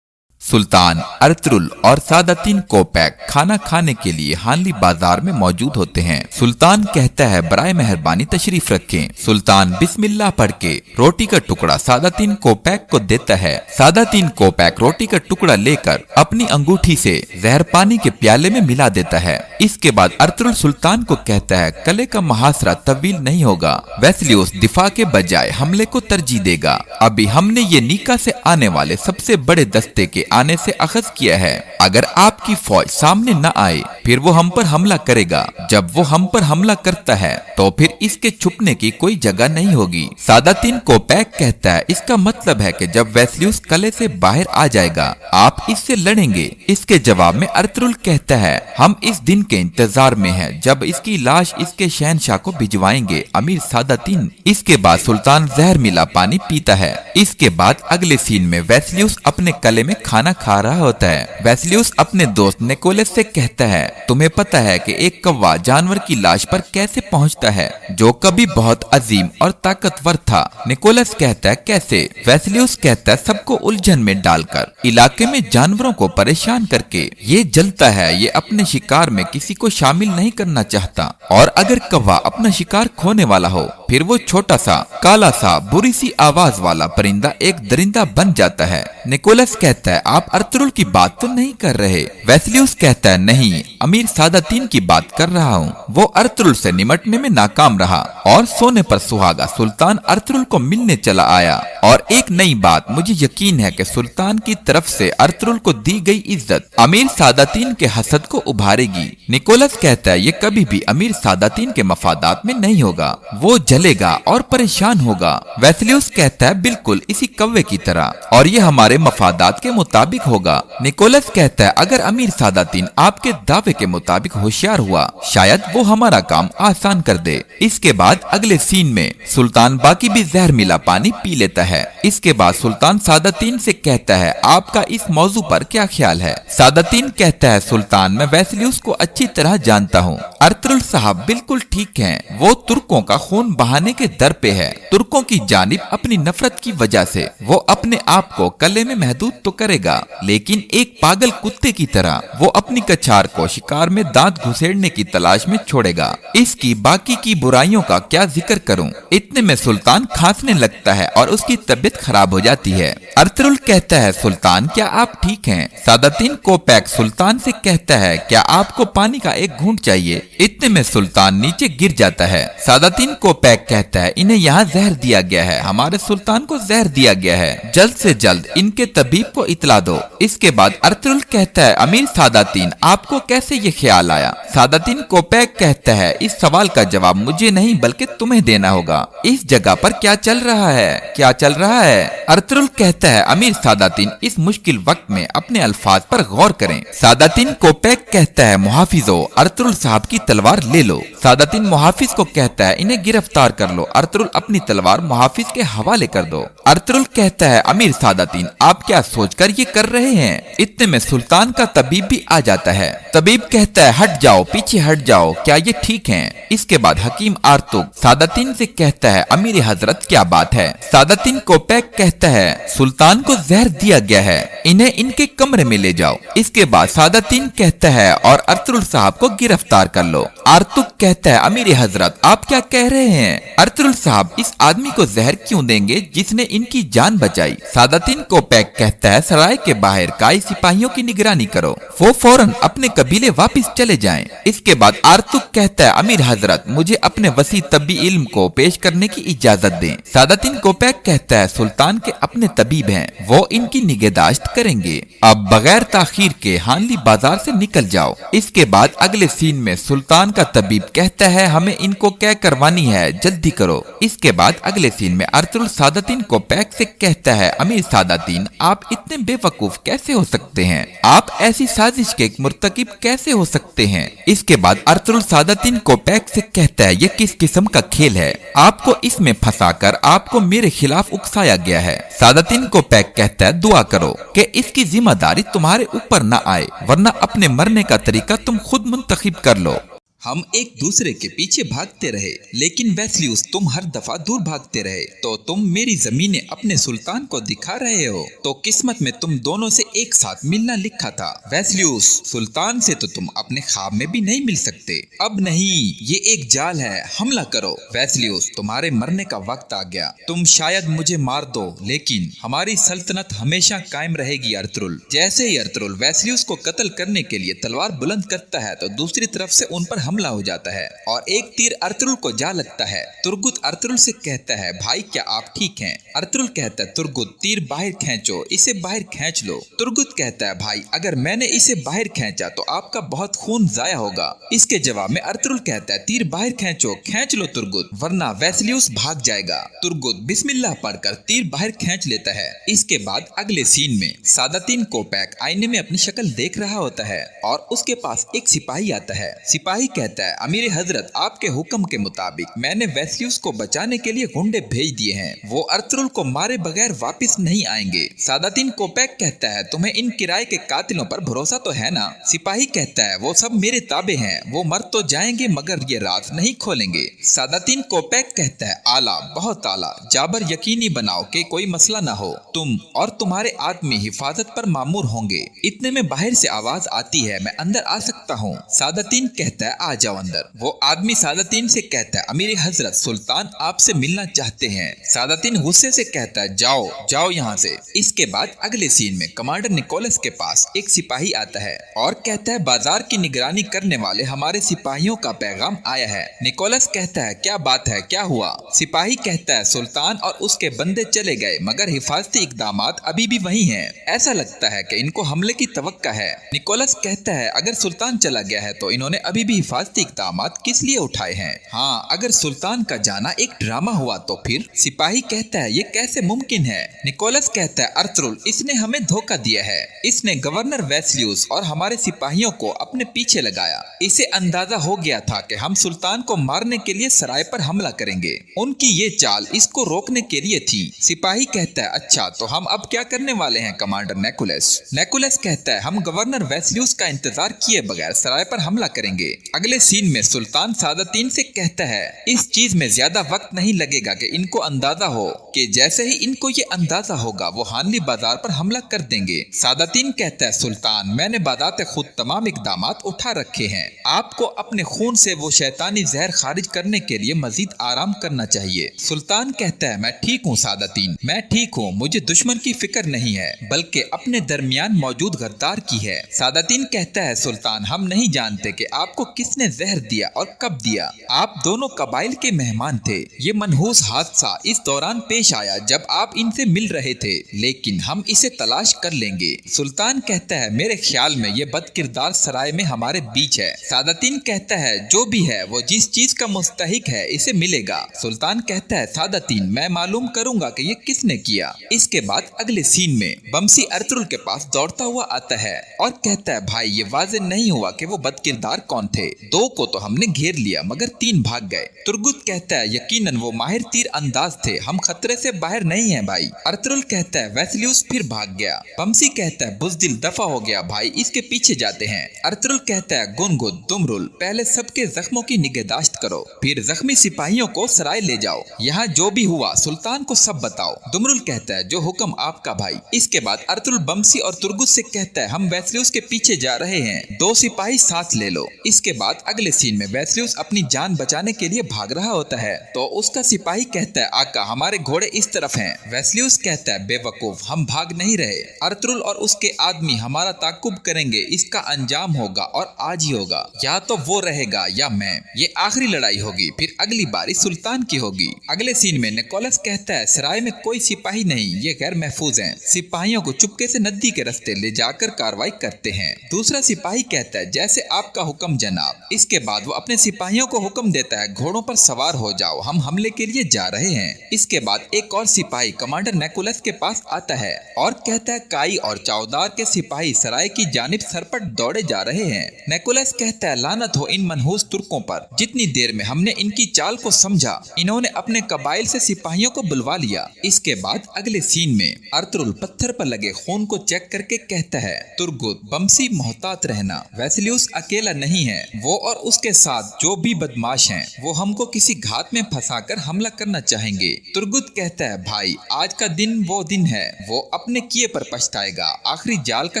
Speaker 1: सुल्तान अर्तुरुल और सादातीन कोपैक खाना खाने के लिए हानली बाजार में मौजूद होते हैं। सुल्तान कहता है, बराए मेहरबानी तशरीफ रखें। सुल्तान बिस्मिल्लाह पढ़ के रोटी का टुकड़ा सादातीन कोपैक को देता है। सादातीन कोपैक रोटी का टुकड़ा लेकर अपनी अंगूठी से जहर पानी के प्याले में मिला देता है। इसके बाद अर्तुरुल सुल्तान को कहता है, किले का मुहासरा तवील नहीं होगा, वेस्लियुस दिफा के बजाय हमले को तरजीह देगा। अभी हमने ये नीका से आने वाले सबसे बड़े दस्ते के आने से अखज़ किया है, अगर आपकी फौज सामने न आए फिर वो हम पर हमला करेगा। जब वो हम पर हमला करता है तो फिर इसके छुपने की कोई जगह नहीं होगी। सादातीन कोपैक कहता है, इसका मतलब है कि जब वेस्लियुस किले से बाहर आ जाएगा आप इससे लड़ेंगे। इसके जवाब में अर्तुरुल कहता है, हम इस दिन के इंतजार में हैं जब इसकी लाश इसके शहनशाह को भिजवाएंगे, अमीर सादातीन। इसके बाद सुल्तान जहर मिला पानी पीता है। इसके बाद अगले सीन में वेस्लियुस अपने किले में खाना खा रहा होता है। वेस्लियुस अपने दोस्त निकोलस से कहता है, तुम्हें पता है कि एक कौवा जानवर की लाश पर कैसे पहुंचता है जो कभी बहुत अजीम और ताकतवर था। निकोलस कहता है, कैसे? वेस्लियुस कहता है, सबको उलझन में डालकर, इलाके में जानवरों को परेशान करके। ये जलता है, ये अपने शिकार में किसी को शामिल नहीं करना चाहता, और अगर कौवा अपना शिकार खोने वाला हो फिर वो छोटा सा काला सा बुरी सी आवाज वाला परिंदा एक दरिंदा बन जाता है। निकोलस कहता है, आप अर्तुरुल की बात तो नहीं कर रहे? वेस्लियुस कहता है, नहीं, अमीर सादातीन की बात कर रहा हूँ। वो अर्तुरुल से निमटने में नाकाम रहा और सोने पर सुहागा सुल्तान अर्तुरुल को मिलने चला आया। और एक नई बात, मुझे यकीन है कि सुल्तान की तरफ से अर्तुरुल को दी गई इज्जत अमीर सादातीन के हसद को उभारेगी। निकोलस कहता है, ये कभी भी अमीर सादातीन के मफादात में नहीं होगा, वो जलेगा और परेशान होगा। वेस्लियुस कहता है, बिल्कुल इसी कौवे की तरह, और ये हमारे मफादात के मुताबिक होगा। निकोलस कहता है, अगर अमीर सादातीन आपके दावे के मुताबिक होशियार हुआ शायद वो हमारा काम आसान कर दे। इसके बाद अगले सीन में सुल्तान बाकी भी जहर मिला पानी पी लेता है। इसके बाद सुल्तान सादातीन से कहता है, आपका इस मौजू पर क्या ख्याल है? सादातीन कहता है, सुल्तान मैं वेस्लियुस को अच्छी तरह जानता हूँ, अर्तुरुल साहब बिल्कुल ठीक हैं, वो तुर्कों का खून बहाने के दर पे है। तुर्कों की जानिब अपनी नफरत की वजह से वो अपने आप को किले में महदूद तो करेगा, लेकिन एक पागल कुत्ते की तरह वो अपनी कछार को शिकार में दांत घुसेड़ने की तलाश में छोड़ेगा। इसकी बाकी की बुराइयों का क्या जिक्र करूं? इतने में सुल्तान खांसने लगता है और उसकी तबीयत खराब हो जाती है। अर्तुरुल कहता है, सुल्तान क्या आप ठीक हैं? सादातीन कोपैक सुल्तान से कहता है, क्या आपको
Speaker 2: पानी का एक घूंट चाहिए। इतने में सुल्तान नीचे गिर जाता है। सादातीन कोपैक कहता है, इन्हें यहाँ जहर दिया गया है, हमारे सुल्तान को जहर दिया गया है, जल्द से जल्द इनके तबीब को इतला दो। इसके बाद अर्तुगरुल कहता है, अमीर सादातीन, आपको कैसे ये ख्याल आया? सादातीन कोपैक कहता है, इस सवाल का जवाब मुझे नहीं बल्कि तुम्हें देना होगा। इस जगह पर क्या चल रहा है? क्या चल रहा है? अर्तुगरुल कहता है, अमीर सादातीन, इस मुश्किल वक्त में अपने अल्फाज पर गौर करें। सादातीन कोपैक कहता है, मुहाफिजो, अर्तुगरुल साहब की तलवार ले लो। सादातीन मुहाफिज को कहता है, इन्हें गिरफ्तार कर लो। अर्तुगरुल अपनी तलवार मुहाफिज के हवाले कर दो। अर्तुगरुल कहता है, अमीर सादातीन, आप क्या सोचकर ये कर रहे हैं? इतने में सुल्तान का तबीब भी आ जाता है। तबीब कहता है, हट जाओ, पीछे हट जाओ, क्या ये ठीक है? इसके बाद हकीम आर्तुग सादातीन से कहता है, अमीर हजरत क्या बात है? सादातीन कोपैक कहता है, सुल्तान को जहर दिया गया है, इन्हें इनके कमरे में ले जाओ। इसके बाद सादातीन कहता है, और अर्तुगरुल साहब को गिरफ्तार कर लो। आर्तुग कहता है, अमीर हजरत आप क्या कह रहे हैं? अर्तुगरुल साहब इस आदमी को जहर क्यों देंगे जिसने इनकी जान बचाई? सादातीन कोपैक कहता है, सराय के बाहर काई सिपाहियों की निगरानी करो, वो फौरन अपने कबीले वापस चले जाएं। इसके बाद आर्तुग कहता है, अमीर हजरत मुझे अपने वसी तब्बी इल्म को पेश करने की इजाजत दें। सादातीन कोपैक कहता है, सुल्तान के अपने तबीब हैं, वो इनकी निगहदाश्त करेंगे। अब बगैर ताखीर के हानली बाजार से निकल जाओ। इसके बाद अगले सीन में सुल्तान का तबीब कहता है, हमें इनको क्या करवानी है, जल्दी करो। इसके बाद अगले सीन में अर्तुगरुल सादातीन कोपैक से कहता है, अमीर सादातीन आप इतने बेवकूफ कैसे हो सकते हैं? आप ऐसी साजिश के मुर्तकिब कैसे हो सकते हैं? इसके बाद अर्तुगरुल सादातीन कोपैक से कहता है, ये किस किस्म का खेल है? आपको इसमें फंसाकर आपको मेरे खिलाफ उकसाया गया है। सादातीन कोपैक कहता है, दुआ करो कि इसकी जिम्मेदारी तुम्हारे ऊपर न आए, वरना अपने मरने का तरीका तुम खुद मुंतखब कर लो।
Speaker 1: हम एक दूसरे के पीछे भागते रहे, लेकिन वेस्लियुस तुम हर दफा दूर भागते रहे, तो तुम मेरी जमीनें अपने सुल्तान को दिखा रहे हो, तो किस्मत में तुम दोनों से एक साथ मिलना लिखा था। वेस्लियुस, सुल्तान से तो तुम अपने ख्वाब में भी नहीं मिल सकते। अब नहीं, ये एक जाल है, हमला करो। वेस्लियुस, तुम्हारे मरने का वक्त आ गया, तुम शायद मुझे मार दो, लेकिन हमारी सल्तनत हमेशा कायम रहेगी। अर्तुगरुल, जैसे ही अर्तुगरुल वेस्लियुस को कत्ल करने के लिए तलवार बुलंद करता है, तो दूसरी तरफ से उन पर हमला हो जाता है और एक तीर अर्तुगरुल को जा लगता है। तुर्गुत अर्तुगरुल से कहता है, भाई क्या आप ठीक हैं? अर्तुगरुल कहता है, तुर्गुत तीर बाहर खींचो, इसे बाहर खींच लो। तुर्गुत कहता है, भाई अगर मैंने इसे बाहर खींचा तो आपका बहुत खून जाया होगा। इसके जवाब में अर्तुगरुल कहता है, तीर बाहर खींचो, खींच लो तुर्गुत, वरना वेस्लियुस भाग जाएगा। तुर्गुत बिस्मिल्लाह पढ़कर तीर बाहर खींच लेता है। इसके बाद अगले सीन में सादातीन कोपैक आईने में अपनी शक्ल देख रहा होता है और उसके पास एक सिपाही आता है। सिपाही कहता है, अमीर हजरत आपके हुक्म के मुताबिक मैंने वेस्लियुस को बचाने के लिए गुंडे भेज दिए हैं, वो अर्तुगरुल को मारे बगैर वापस नहीं आएंगे। सादातीन कोपैक कहता है, तुम्हें इन किराए के कातिलों पर भरोसा तो है ना? सिपाही कहता है, वो सब मेरे ताबे हैं, वो मर तो जाएंगे मगर ये राज नहीं खोलेंगे। सादातीन कोपैक कहता है, आला, बहुत आला, जाबर यकीनी बनाओ कि कोई मसला ना हो, तुम और तुम्हारे आदमी हिफाजत पर मामूर होंगे। इतने में बाहर से आवाज आती है, मैं अंदर आ सकता हूँ? सादातीन कहता है, आ जाओ अंदर। वो आदमी सादातीन से कहता है, अमीर हजरत सुल्तान आपसे मिलना चाहते हैं। सादातीन गुस्से से कहता है, जाओ जाओ यहाँ से। इसके बाद अगले सीन में कमांडर निकोलस के पास एक सिपाही आता है और कहता है, बाजार की निगरानी करने वाले हमारे सिपाहियों का पैगाम आया है। निकोलस कहता है, क्या बात है, क्या हुआ? सिपाही कहता है, सुल्तान और उसके बंदे चले गए मगर हिफाजती इकदामात अभी भी वही हैं। ऐसा लगता है कि इनको हमले की तवक्का है। निकोलस कहता है, अगर सुल्तान चला गया है तो इन्होंने अभी भी हिफाजती इकदामात किस लिए उठाए हैं? हाँ, अगर सुल्तान का जाना एक ड्रामा हुआ तो फिर? सिपाही कहता है, ये कैसे मुमकिन है? निकोलस कहता है, अर्तुगरुल, इसने हमें धोखा दिया है, इसने गवर्नर वेस्लियुस और हमारे सिपाहियों को अपने पीछे लगाया। इसे अंदाजा हो गया था कि हम सुल्तान को मारने के लिए सराय पर हमला करेंगे, उनकी ये चाल इसको रोकने के लिए थी। सिपाही कहता है, अच्छा तो हम अब क्या करने वाले हैं कमांडर नेकुलस? नेकुलस कहता है, हम गवर्नर वेस्लियुस का इंतजार किए बगैर सराय पर हमला करेंगे। अगले अगले सीन में सुल्तान सादातीन से कहता है इस चीज में ज्यादा वक्त नहीं लगेगा कि इनको अंदाजा हो कि जैसे ही इनको ये अंदाजा होगा वो हानली बाजार पर हमला कर देंगे। सादातीन कहता है सुल्तान मैंने बादाते खुद तमाम इकदामात उठा रखे हैं, आपको अपने खून से वो शैतानी जहर खारिज करने के लिए मजीद आराम करना चाहिए। सुल्तान कहता है मैं ठीक हूँ सादातीन, मैं ठीक हूँ, मुझे दुश्मन की फिक्र नहीं है बल्कि अपने दरमियान मौजूद गद्दार की है। सादातीन कहता है सुल्तान हम नहीं जानते कि आपको किसने जहर दिया और कब दिया, आप दोनों कबाइल के मेहमान थे। ये मनहूस हादसा इस दौरान पेश आया जब आप इनसे मिल रहे थे, लेकिन हम इसे तलाश कर लेंगे। सुल्तान कहता है मेरे ख्याल में ये बदकिरदार सराय में हमारे बीच है। सादातीन कहता है जो भी है वो जिस चीज का मुस्तहिक है इसे मिलेगा। सुल्तान कहता है सादातीन मैं मालूम करूंगा कि ये किसने किया। इसके बाद अगले सीन में बमसी अर्तुगरुल के पास दौड़ता हुआ आता है और कहता है भाई ये वाज़ेह नहीं हुआ कि वो बदकिरदार कौन थे, 2 को तो हमने घेर लिया मगर 3 भाग गए। तुर्गुत कहता है यकीनन वो माहिर तीर अंदाज थे, हम खतरे से बाहर नहीं हैं भाई। अर्तुगरुल कहता है वेस्लियुस फिर भाग गया। बमसी कहता है बुज़दिल दफा हो गया भाई, इसके पीछे जाते हैं। अर्तुगरुल कहता है गुनगुन दुमरुल पहले सबके जख्मों की निगहदाश्त करो, फिर जख्मी सिपाहियों को सराय ले जाओ, यहाँ जो भी हुआ सुल्तान को सब बताओ। दुमरुल कहता है जो हुक्म आपका भाई। इसके बाद अर्तुगरुल बमसी और तुर्गुत से कहता है हम वेस्लियुस के पीछे जा रहे हैं, 2 सिपाही साथ ले लो। इसके बाद अगले सीन में वेस्लियुस अपनी जान बचाने के लिए भाग रहा होता है तो उसका सिपाही कहता है आका हमारे घोड़े इस तरफ हैं। वेस्लियुस कहता है बेवकूफ हम भाग नहीं रहे, अर्तुगरुल और उसके आदमी हमारा ताकुब करेंगे, इसका अंजाम होगा और आज ही होगा, या तो वो रहेगा या मैं, ये आखिरी लड़ाई होगी, फिर अगली बारी सुल्तान की होगी। अगले सीन में निकोलस कहता है सराय में कोई सिपाही नहीं, ये गैर महफूज हैं, सिपाहियों को चुपके से नदी के रास्ते ले जाकर कार्रवाई करते हैं। दूसरा सिपाही कहता है जैसे आपका हुक्म जनाब। इसके बाद वो अपने सिपाहियों को हुक्म देता है घोड़ों पर सवार हो जाओ, हम हमले के लिए जा रहे हैं। इसके बाद एक और सिपाही कमांडर निकोलस के पास आता है और कहता है काई और चौदार के सिपाही सराय की जानिब सरपट दौड़े जा रहे हैं। निकोलस कहता है लानत हो इन मनहूस तुर्कों पर, जितनी देर में हमने इनकी चाल को समझा इन्होंने अपने कबाइल से सिपाहियों को बुलवा लिया। इसके बाद अगले सीन में अर्तुगरुल पत्थर पर लगे खून को चेक करके कहता है तुर्गुत बमसी मोहतात रहना, वेस्लियुस अकेला नहीं है, वो और उसके साथ जो भी बदमाश हैं वो हमको किसी घात में फंसाकर हमला करना चाहेंगे। तुर्गुत कहता है भाई आज का दिन वो दिन है, वो अपने किए पर पछताएगा, आखिरी जाल का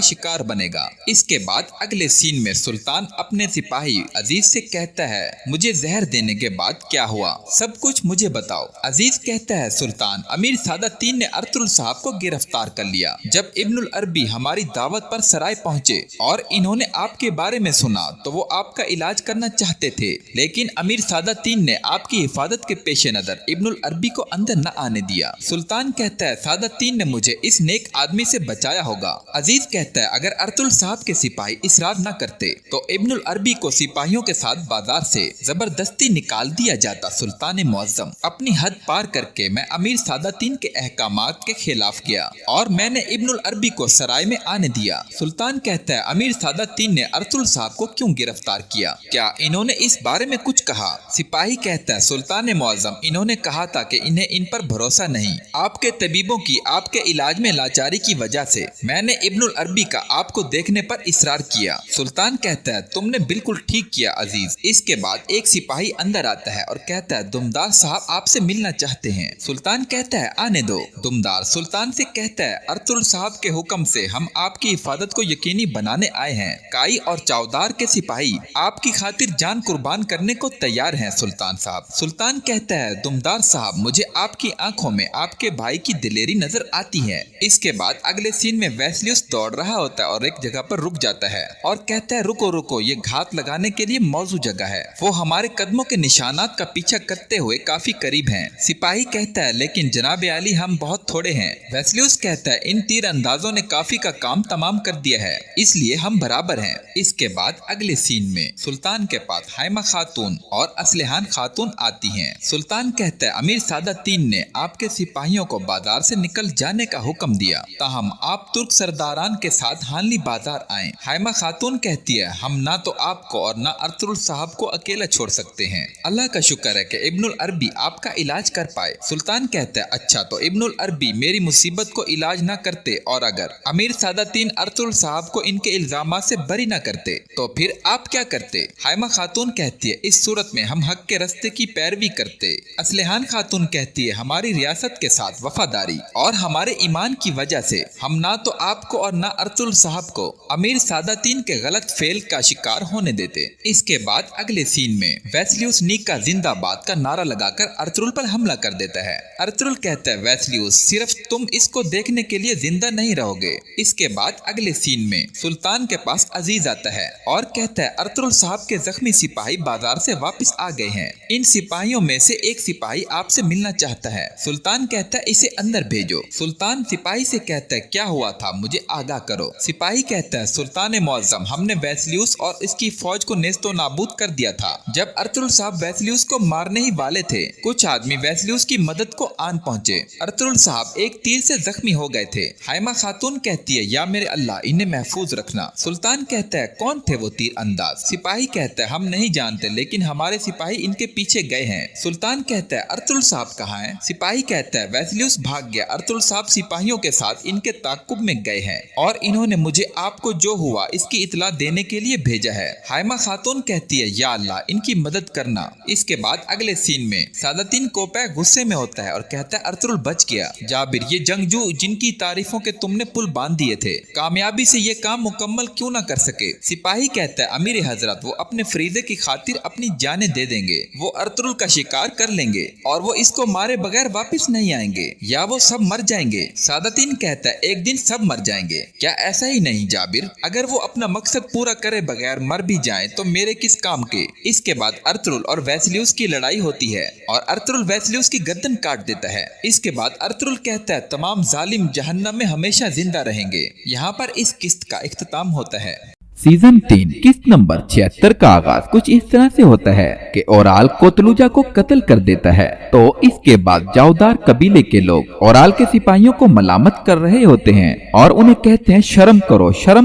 Speaker 1: शिकार बनेगा। इसके बाद अगले सीन में सुल्तान अपने सिपाही अजीज से कहता है मुझे जहर देने के बाद क्या हुआ, सब कुछ मुझे बताओ। अजीज कहता है सुल्तान अमीर सादातीन ने अर्तुगरुल साहब को गिरफ्तार कर लिया। जब इब्नुल अरबी हमारी दावत पर सराय पहुंचे और इन्होंने आपके बारे में सुना तो वो आपका इलाज करना चाहते थे, लेकिन अमीर सादातीन ने आपकी हिफाजत के पेश नजर इब्नुल अरबी को अंदर न आने दिया। सुल्तान कहता है सादातीन ने मुझे इस नेक आदमी से बचाया होगा। अजीज कहता है अगर अर्तुगरुल साहब के सिपाही इसरार न करते तो इब्नुल अरबी को सिपाहियों के साथ बाजार से जबरदस्ती निकाल दिया जाता। सुल्तान मुअज्जम अपनी हद पार करके मैं अमीर सादातीन के अहकामात के खिलाफ किया और मैंने इब्नुल अरबी को सराय में आने दिया। सुल्तान कहता है अमीर सादातीन ने अर्तुगरुल साहब को क्यों गिरफ्तार किया, क्या इन्होंने इस बारे में कुछ कहा? सिपाही कहता है सुल्तान मुअज्जम इन्होंने कहा था कि इन्हें इन पर भरोसा नहीं, आपके तबीबों की आपके इलाज में लाचारी की वजह से मैंने इब्नुल अरबी का आपको देखने पर इसरार किया। सुल्तान कहता है तुमने बिल्कुल ठीक किया अजीज। इसके बाद एक सिपाही अंदर आता है और कहता है दुमदार साहब आपसे मिलना चाहते हैं। सुल्तान कहता है आने दो। दुमदार सुल्तान से कहता है अर्तुगरुल साहब के हुक्म से हम आपकी हिफाजत को यकीनी बनाने आए हैं, काई और चौदार के सिपाही आपकी खातिर जान कुर्बान करने को तैयार हैं सुल्तान साहब। सुल्तान कहता है दुमदार साहब मुझे आपकी आंखों में आपके भाई की दिलेरी नजर आती है। इसके बाद अगले सीन में वेस्लियुस दौड़ रहा होता है और एक जगह पर रुक जाता है और कहता है रुको रुको, ये घात लगाने के लिए मौजू जगह है, वो हमारे कदमों के निशानात का पीछा करते हुए काफी करीब हैं। सिपाही कहता है लेकिन जनाब आली हम बहुत थोड़े हैं। वेस्लियुस कहता है इन तीर अंदाजों ने काफी का काम तमाम कर दिया है, इसलिए हम बराबर हैं। इसके बाद अगले सीन में सुल्तान के पास हाइमा खातून और असलहान खातून आती हैं। सुल्तान कहता है अमीर सादातीन ने आपके सिपाहियों को बाजार से निकल जाने का हुक्म दिया, ताहम आप तुर्क सरदारान के साथ हानली बाजार आए। हाइमा खातून कहती है हम ना तो आपको और ना अर्तुगरुल साहब को अकेला छोड़ सकते हैं, अल्लाह का शुक्र है कि इब्नुल अरबी आपका इलाज कर पाए। सुल्तान कहता है अच्छा तो इब्नुल अरबी मेरी मुसीबत को इलाज ना करते और अगर अमीर सादातीन अर्तुगरुल साहब को इनके इल्जामात से बरी ना करते तो फिर आप क्या करते? करते। हाइमा खातून कहती है इस सूरत में हम हक के रास्ते की पैरवी करते। असलिहान खातून कहती है हमारी रियासत के साथ वफादारी और हमारे ईमान की वजह से हम ना तो आपको और ना अर्तुल साहब को अमीर सादातीन के गलत फेल का शिकार होने देते। इसके बाद अगले सीन में वेस्लियस नीका जिंदाबाद का नारा लगाकर अर्तुल पर हमला कर देता है। अर्तुल कहता है वेस्लियस सिर्फ तुम इसको देखने के लिए जिंदा नहीं रहोगे। इसके बाद अगले सीन में सुल्तान के पास अजीज आता है और कहता है अर्तुल साहब के जख्मी सिपाही बाजार से वापस आ गए हैं। इन सिपाहियों में से एक सिपाही आपसे मिलना चाहता है। सुल्तान कहता है इसे अंदर भेजो। सुल्तान सिपाही से कहता है क्या हुआ था मुझे आगाह करो। सिपाही कहता है सुल्तान मुअज्जम हमने वेस्लियस और इसकी फौज को नेस्तो नाबूद कर दिया था। जब अर्तुल साहब वेस्लियस को मारने ही वाले थे कुछ आदमी वेस्लियस की मदद को आन पहुंचे। अर्तुल साहब एक तीर से जख्मी हो गए थे। हाइमा खातून कहती है या मेरे अल्लाह इन्हें महफूज रखना। सुल्तान कहता है कौन थे वो तीर अंदाज। सिपाही कहता है हम नहीं जानते लेकिन हमारे सिपाही इनके पीछे गए हैं। सुल्तान कहता है अर्तुल साहब कहाँ हैं। सिपाही कहता है वेस्लियस भाग गया। अर्तुल साहब सिपाहियों के साथ इनके ताकुब में गए हैं और इन्होंने मुझे आपको जो हुआ इसकी इतला देने के लिए भेजा है। हाइमा खातून कहती है या अल्लाह इनकी मदद करना। इसके बाद अगले सीन में सादातीन कोपै गुस्से में होता है और कहता है अर्तुल बच गया। जाबिर ये जंगजू जिनकी तारीफों के तुमने पुल बांध दिए थे कामयाबी से ये काम मुकम्मल क्यों ना कर सके। सिपाही कहता है अमीर हजरत वो अपने फरीदे की खातिर अपनी जानें दे देंगे। वो अर्तुल का शिकार कर लेंगे और वो इसको मारे बगैर वापस नहीं आएंगे या वो सब मर जाएंगे। सादातीन कहता है एक दिन सब मर जाएंगे। क्या ऐसा ही नहीं जाबिर अगर वो अपना मकसद पूरा करे बगैर मर भी जाए तो मेरे किस काम के। इसके बाद अर्तुल और वेस्लियस की लड़ाई होती है और अर्तुल वेस्लियस की गर्दन काट देता है। इसके बाद अर्तुल कहता है तमाम जालिम जहन्नम में हमेशा जिंदा रहेंगे। यहाँ पर इस किस्त का इख्तिताम होता है।
Speaker 2: सीजन 3 किस्त नंबर 76 का आगाज कुछ इस तरह से होता है कि ओराल कोतलुजा को कत्ल कर देता है। तो इसके बाद जावदार कबीले के लोग ओराल के सिपाहियों को मलामत कर रहे होते हैं और उन्हें कहते हैं शर्म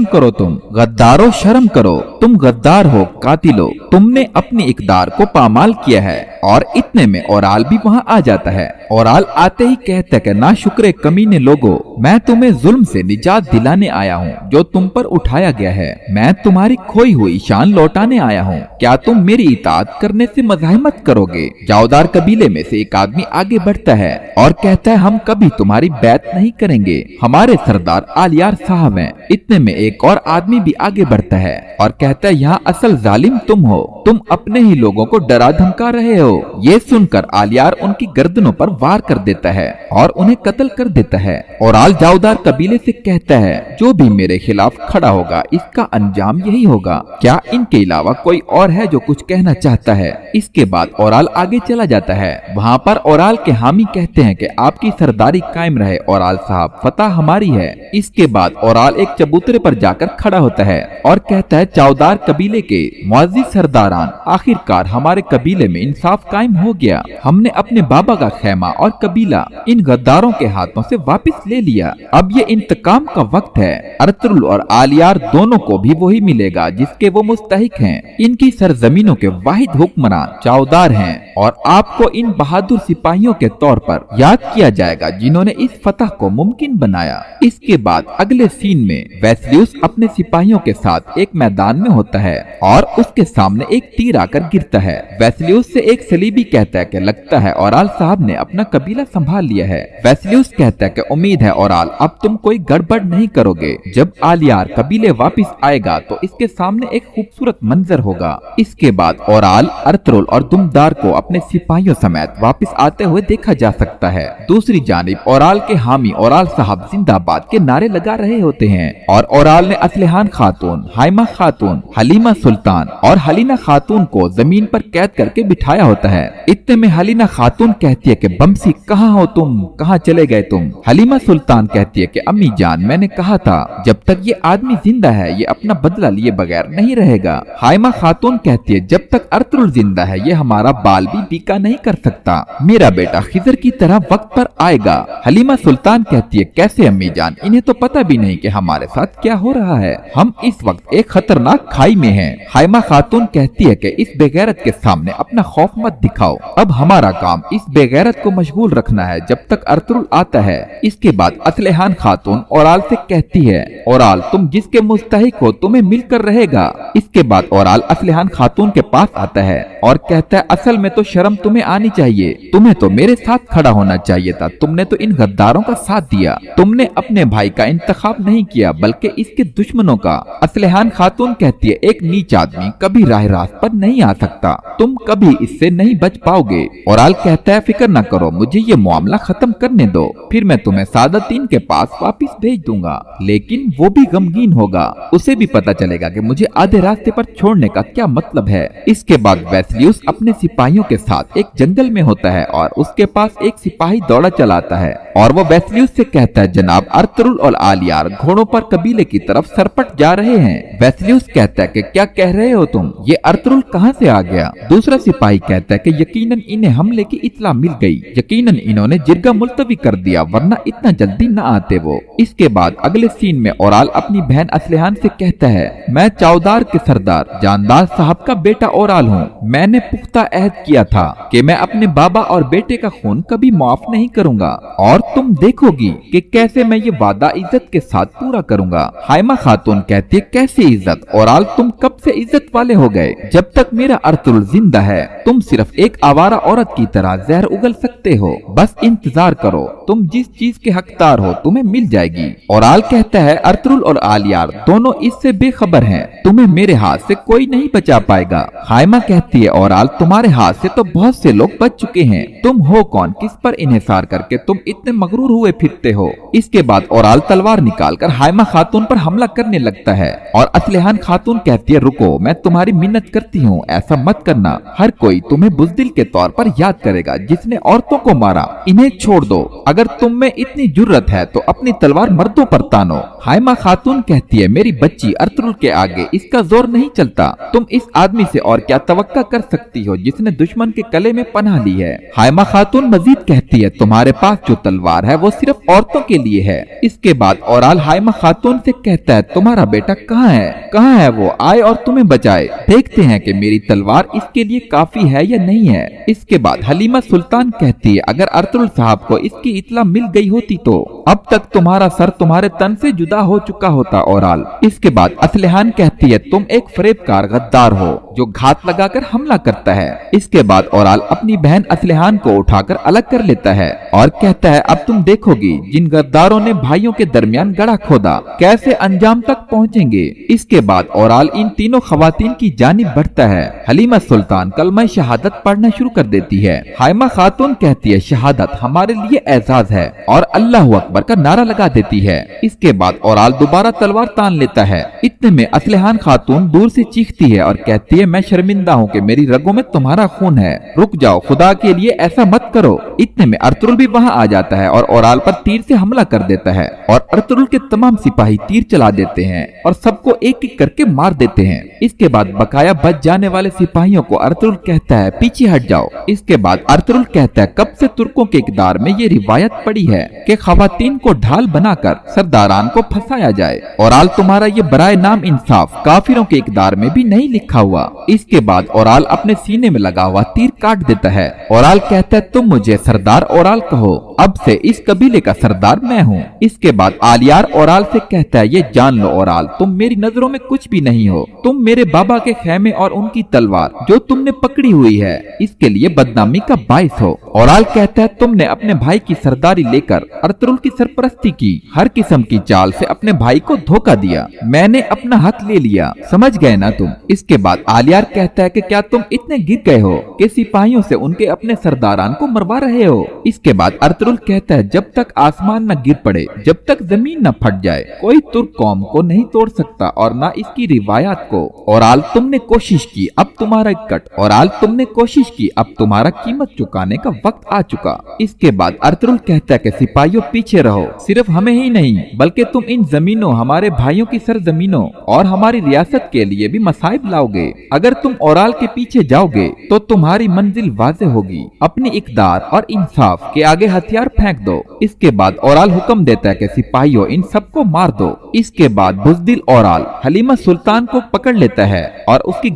Speaker 2: करो तुम गद्दारो शर्म करो। तुम गद्दार हो कातिलो तुमने अपनी इकदार को पामाल किया है। और इतने में ओराल भी वहाँ आ जाता है। ओराल आते ही कहता है कि ना शुक्रे कमीने लोगो मैं तुम्हें जुल्म से निजात दिलाने आया हूँ जो तुम पर उठाया गया है। मैं तुम्हारी खोई हुई शान लौटाने आया हूँ। क्या तुम मेरी इताअत करने से मज़ाहिमत करोगे। जावदार कबीले में से एक आदमी आगे बढ़ता है और कहता है हम कभी तुम्हारी बैत नहीं करेंगे। हमारे सरदार आलियार साहब हैं। इतने में एक और आदमी भी आगे बढ़ता है और कहता है यहाँ असल जालिम तुम हो। तुम अपने ही लोगों को डरा धमका रहे हो। ये सुनकर आलियार उनकी गर्दनों पर वार कर देता है और उन्हें कत्ल कर देता है। ओराल जावदार कबीले से कहता है जो भी मेरे खिलाफ खड़ा होगा इसका अंजाम यही होगा। क्या इनके अलावा कोई और है जो कुछ कहना चाहता है। इसके बाद ओराल आगे चला जाता है। वहाँ पर ओराल के हामी कहते हैं कि आपकी सरदारी कायम रहे ओराल साहब फतह हमारी है। इसके बाद ओराल एक चबूतरे पर जाकर खड़ा होता है और कहता है जावदार कबीले के मुअज़्ज़िज़ सरदारान आखिरकार हमारे कबीले में इंसाफ कायम हो गया। हमने अपने बाबा का खैमा और कबीला इन गद्दारों के हाथों से वापस ले लिया। अब ये इंतकाम का वक्त है। अर्तुल और आलियार दोनों को भी वही मिलेगा जिसके वो मुस्तहिक हैं। इनकी सरजमीनों के वाहिद हुक्मरान जावदार हैं और आपको इन बहादुर सिपाहियों के तौर पर याद किया जाएगा जिन्होंने इस फतह को मुमकिन बनाया। इसके बाद अगले सीन में वेस्लियस अपने सिपाहियों के साथ एक मैदान में होता है और उसके सामने एक तीर आकर गिरता है। वेस्लियस से एक सलीबी कहता है कि लगता है ओराल साहब ने अपना कबीला संभाल लिया है। वेस्लियस कहता है कि उम्मीद है ओराल अब तुम कोई गड़बड़ नहीं करोगे। जब आलियार कबीले वापस आएगा तो इसके सामने एक खूबसूरत मंजर होगा। इसके बाद ओराल अर्तुल और दुमदार को अपने सिपाहियों समेत वापस आते हुए देखा जा सकता है। दूसरी जानिब ओराल के हामी ओराल साहब जिंदाबाद के नारे लगा रहे होते हैं और ओराल ने असलिहान खातून, हाइमा खातून, हलीमा सुल्तान और हलीना खातून को जमीन पर कैद करके बिठाया होता है। इतने में हलीना खातून कहती है कि बमसी कहाँ हो तुम, कहाँ चले गए तुम। हलीमा सुल्तान कहती है कि अम्मी जान मैंने कहा था जब तक ये आदमी जिंदा है ये अपना बदला लिए बगैर नहीं रहेगा। हाइमा खातून कहती है जब तक अर्तुल जिंदा है ये हमारा बाल भी बाती बीका नहीं कर सकता। मेरा बेटा खिजर की तरह वक्त पर आएगा। हलीमा सुल्तान कहती है, कैसे अम्मी जान, इन्हें तो पता भी नहीं कि हमारे साथ क्या हो रहा है। हम इस वक्त एक खतरनाक खाई में हैं। हाइमा खातून कहती है कि इस बेगैरत के सामने अपना खौफ मत दिखाओ। अब हमारा काम इस बेगैरत को मशगूल रखना है जब तक अर्तुरुल आता है। इसके बाद असलहान खातून ओराल से कहती है, ओराल तुम जिसके मुस्तहिक हो तुम्हें मिलकर रहेगा। इसके बाद ओराल असलहान खातून के पास आता है और कहता है, असल में तो शर्म तुम्हें आनी चाहिए, तुम्हें तो मेरे साथ खड़ा होना चाहिए था। तुमने तो इन गद्दारों का साथ दिया। तुमने अपने भाई का इंतखाब नहीं किया बल्कि इसके दुश्मनों का। असलहान खातून कहती है, एक नीच आदमी कभी राह रास्त पर नहीं आ सकता, तुम कभी इससे नहीं बच पाओगे। ओराल कहता है, फिक्र न करो, मुझे ये मामला खत्म करने दो, फिर मैं तुम्हें सादतीन के पास वापस भेज दूंगा। लेकिन वो भी गमगीन होगा, उसे भी पता चलेगा कि मुझे आधे रास्ते पर छोड़ने का क्या मतलब है। इसके बाद वेस्लियस अपने सिपाहियों के साथ एक जंगल में होता है और उसके पास एक सिपाही दौड़ा चलाता है और वो वेस्लियस से कहता है, जनाब अर्तुरुल और आलियार घोड़ों पर कबीले की तरफ सरपट जा रहे हैं। वेस्लियस कहता है कि क्या कह रहे हो तुम, ये अर्तुरुल कहाँ से आ गया? दूसरा सिपाही कहता है कि यकीनन इन्हें हमले की इत्तला मिल गई, यकीनन इन्होंने जिरगा मुलतवी कर दिया, वरना इतना जल्दी न आते वो। इसके बाद अगले सीन में ओराल अपनी बहन असलहान से कहता है, मैं चौदार के सरदार जानदार साहब का बेटा ओराल हूँ। मैंने पुख्ता अहद किया था कि मैं अपने बाबा और बेटे का खून कभी माफ नहीं करूँगा और तुम देखोगी कि कैसे मैं ये वादा इज्जत के साथ पूरा करूँगा। हाइमा खातून कहती है, कैसे इज्जत ओराल, तुम कब से इज्जत वाले हो गए? जब तक मेरा अर्तुरुल जिंदा है तुम सिर्फ एक आवारा औरत की तरह जहर उगल सकते हो। बस इंतजार करो, तुम जिस चीज के हकदार हो तुम्हें मिल जाएगी। ओराल कहता है, अर्तुरुल और आलियार दोनों इससे बेखबर हैं, तुम्हें मेरे हाथ से कोई नहीं बचा पाएगा। हाइमा कहती है, ओराल तुम्हारे हाथ से तो बहुत से लोग बच चुके हैं, तुम हो कौन, किस पर इन्हिसार करके तुम इतने मगरूर हुए फिरते हो? इसके बाद ओराल तलवार निकालकर हाइमा खातून पर हमला करने लगता है और असलहान खातून कहती है, रुको, मैं तुम्हारी मिन्नत करती हूँ, ऐसा मत करना। हर कोई तुम्हें बुज़दिल के तौर पर याद करेगा जिसने औरतों को मारा। इन्हें छोड़ दो, अगर तुम में इतनी जुर्रत है तो अपनी तलवार मर्दों पर तानो। हाइमा खातून कहती है, मेरी बच्ची अर्तुरुल के आगे इसका जोर नहीं चलता। तुम इस आदमी से और क्या तवक्का कर सकती हो जिसने दुश्मन के गले में पनाह ली है। हाइमा खातून मजीद कहती है, तुम्हारे पास जो तलवार है वो सिर्फ औरतों के लिए है। इसके बाद ओराल हाइमा खातून से कहता है, तुम्हारा बेटा कहाँ है? कहाँ है वो? आए और तुम्हें बचाए। देखते हैं कि मेरी तलवार इसके लिए काफी है या नहीं है। इसके बाद हलीमा सुल्तान कहती है, अगर अर्तुरुल साहब को इसकी इत्तला मिल गई होती तो अब तक तुम्हारा सर तुम्हारे तन से जुदा हो चुका होता। ओराल इसके बाद असलहान कहती है, तुम एक फरेबकार गद्दार हो जो घात लगाकर हमला करता है। इसके बाद ओराल अपनी बहन असलहान को उठाकर अलग कर लेता है और कहता है, अब तुम देखोगी जिन गद्दारों ने भाइयों के दरमियान गड़ा खोदा कैसे अंजाम तक पहुँचेंगे। इसके बाद ओराल इन तीनों खवातीन की जानिब बढ़ता है। हलीमा सुल्तान कलमा शहादत पढ़ना शुरू कर देती है। हाइमा खातून कहती है, शहादत हमारे लिए एजाज है, और अल्लाह अकबर का नारा लगा देती है। इसके बाद ओराल दोबारा तलवार तान लेता है। इतने में असलहान खातून दूर से चीखती है और कहती है, मैं शर्मिंदा हूँ कि मेरी रगों में तुम्हारा खून है, रुक जाओ, खुदा के लिए ऐसा मत करो। इतने में अर्तुरुल भी वहाँ आ जाता है और ओराल पर तीर से हमला कर देता है और अर्तुरुल के तमाम सिपाही तीर चला देते हैं और सबको एक एक करके मार देते हैं। इसके बाद बकाया बच जाने वाले सिपाहियों को अर्तुरुल कहता है, पीछे हट जाओ। इसके बाद अर्तुरुल कहता है, कब से तुर्कों के इक़दार में ये रिवायत पड़ी है कि खवातीन को ढाल बनाकर सरदारान को फंसाया जाए। ओराल तुम्हारा ये बराए नाम इंसाफ काफिरों के इक़दार में भी नहीं लिखा हुआ। इसके बाद ओराल अपने सीने में लगा हुआ तीर काट देता है। ओराल कहता है, तुम मुझे सरदार ओराल कहो, अब से इस कबीले का सरदार मैं हूँ। इसके बाद आलियार ओराल से कहता है, ये जान लो ओराल, तुम मेरी नजरों में कुछ भी नहीं हो, तुम मेरे बाबा के खेमे और उनकी तलवार जो तुमने पकड़ी हुई है इसके लिए बदनामी का बाइस हो। ओराल कहता है, तुमने अपने भाई की सरदारी लेकर अर्तुरुल की सरपरस्ती की, हर किस्म की चाल से अपने भाई को धोखा दिया, मैंने अपना हक ले लिया, समझ गए ना तुम। इसके बाद आलियार कहता है कि क्या तुम इतने गिर गए हो कि सिपाहियों से उनके अपने सरदारान को मरवा रहे हो। इसके बाद अर्तुरुल अर्तुरुल कहता है जब तक आसमान न गिर पड़े, जब तक जमीन न फट जाए, कोई तुर्क कौम को नहीं तोड़ सकता और न इसकी रिवायात को। ओराल तुमने कोशिश की, अब तुम्हारा कट। ओराल तुमने कोशिश की, अब तुम्हारा कीमत चुकाने का वक्त आ चुका। इसके बाद अर्तुरुल कहता है कि सिपाहियों पीछे रहो, सिर्फ हमें ही नहीं बल्कि तुम इन जमीनों, हमारे भाइयों की सरजमीनों और हमारी रियासत के लिए भी मसाइब लाओगे। अगर तुम ओराल के पीछे जाओगे तो तुम्हारी मंजिल वाज़ेह होगी। अपनी इक़दार और इंसाफ के आगे हथियार फेंक दो। इसके बाद ओराल हुक्म देता है कि सिपाहियों इन सबको मार दो। इसके बाद बुज़दिल ओराल हलीमा सुल्तान को पकड़ लेता है और उसकी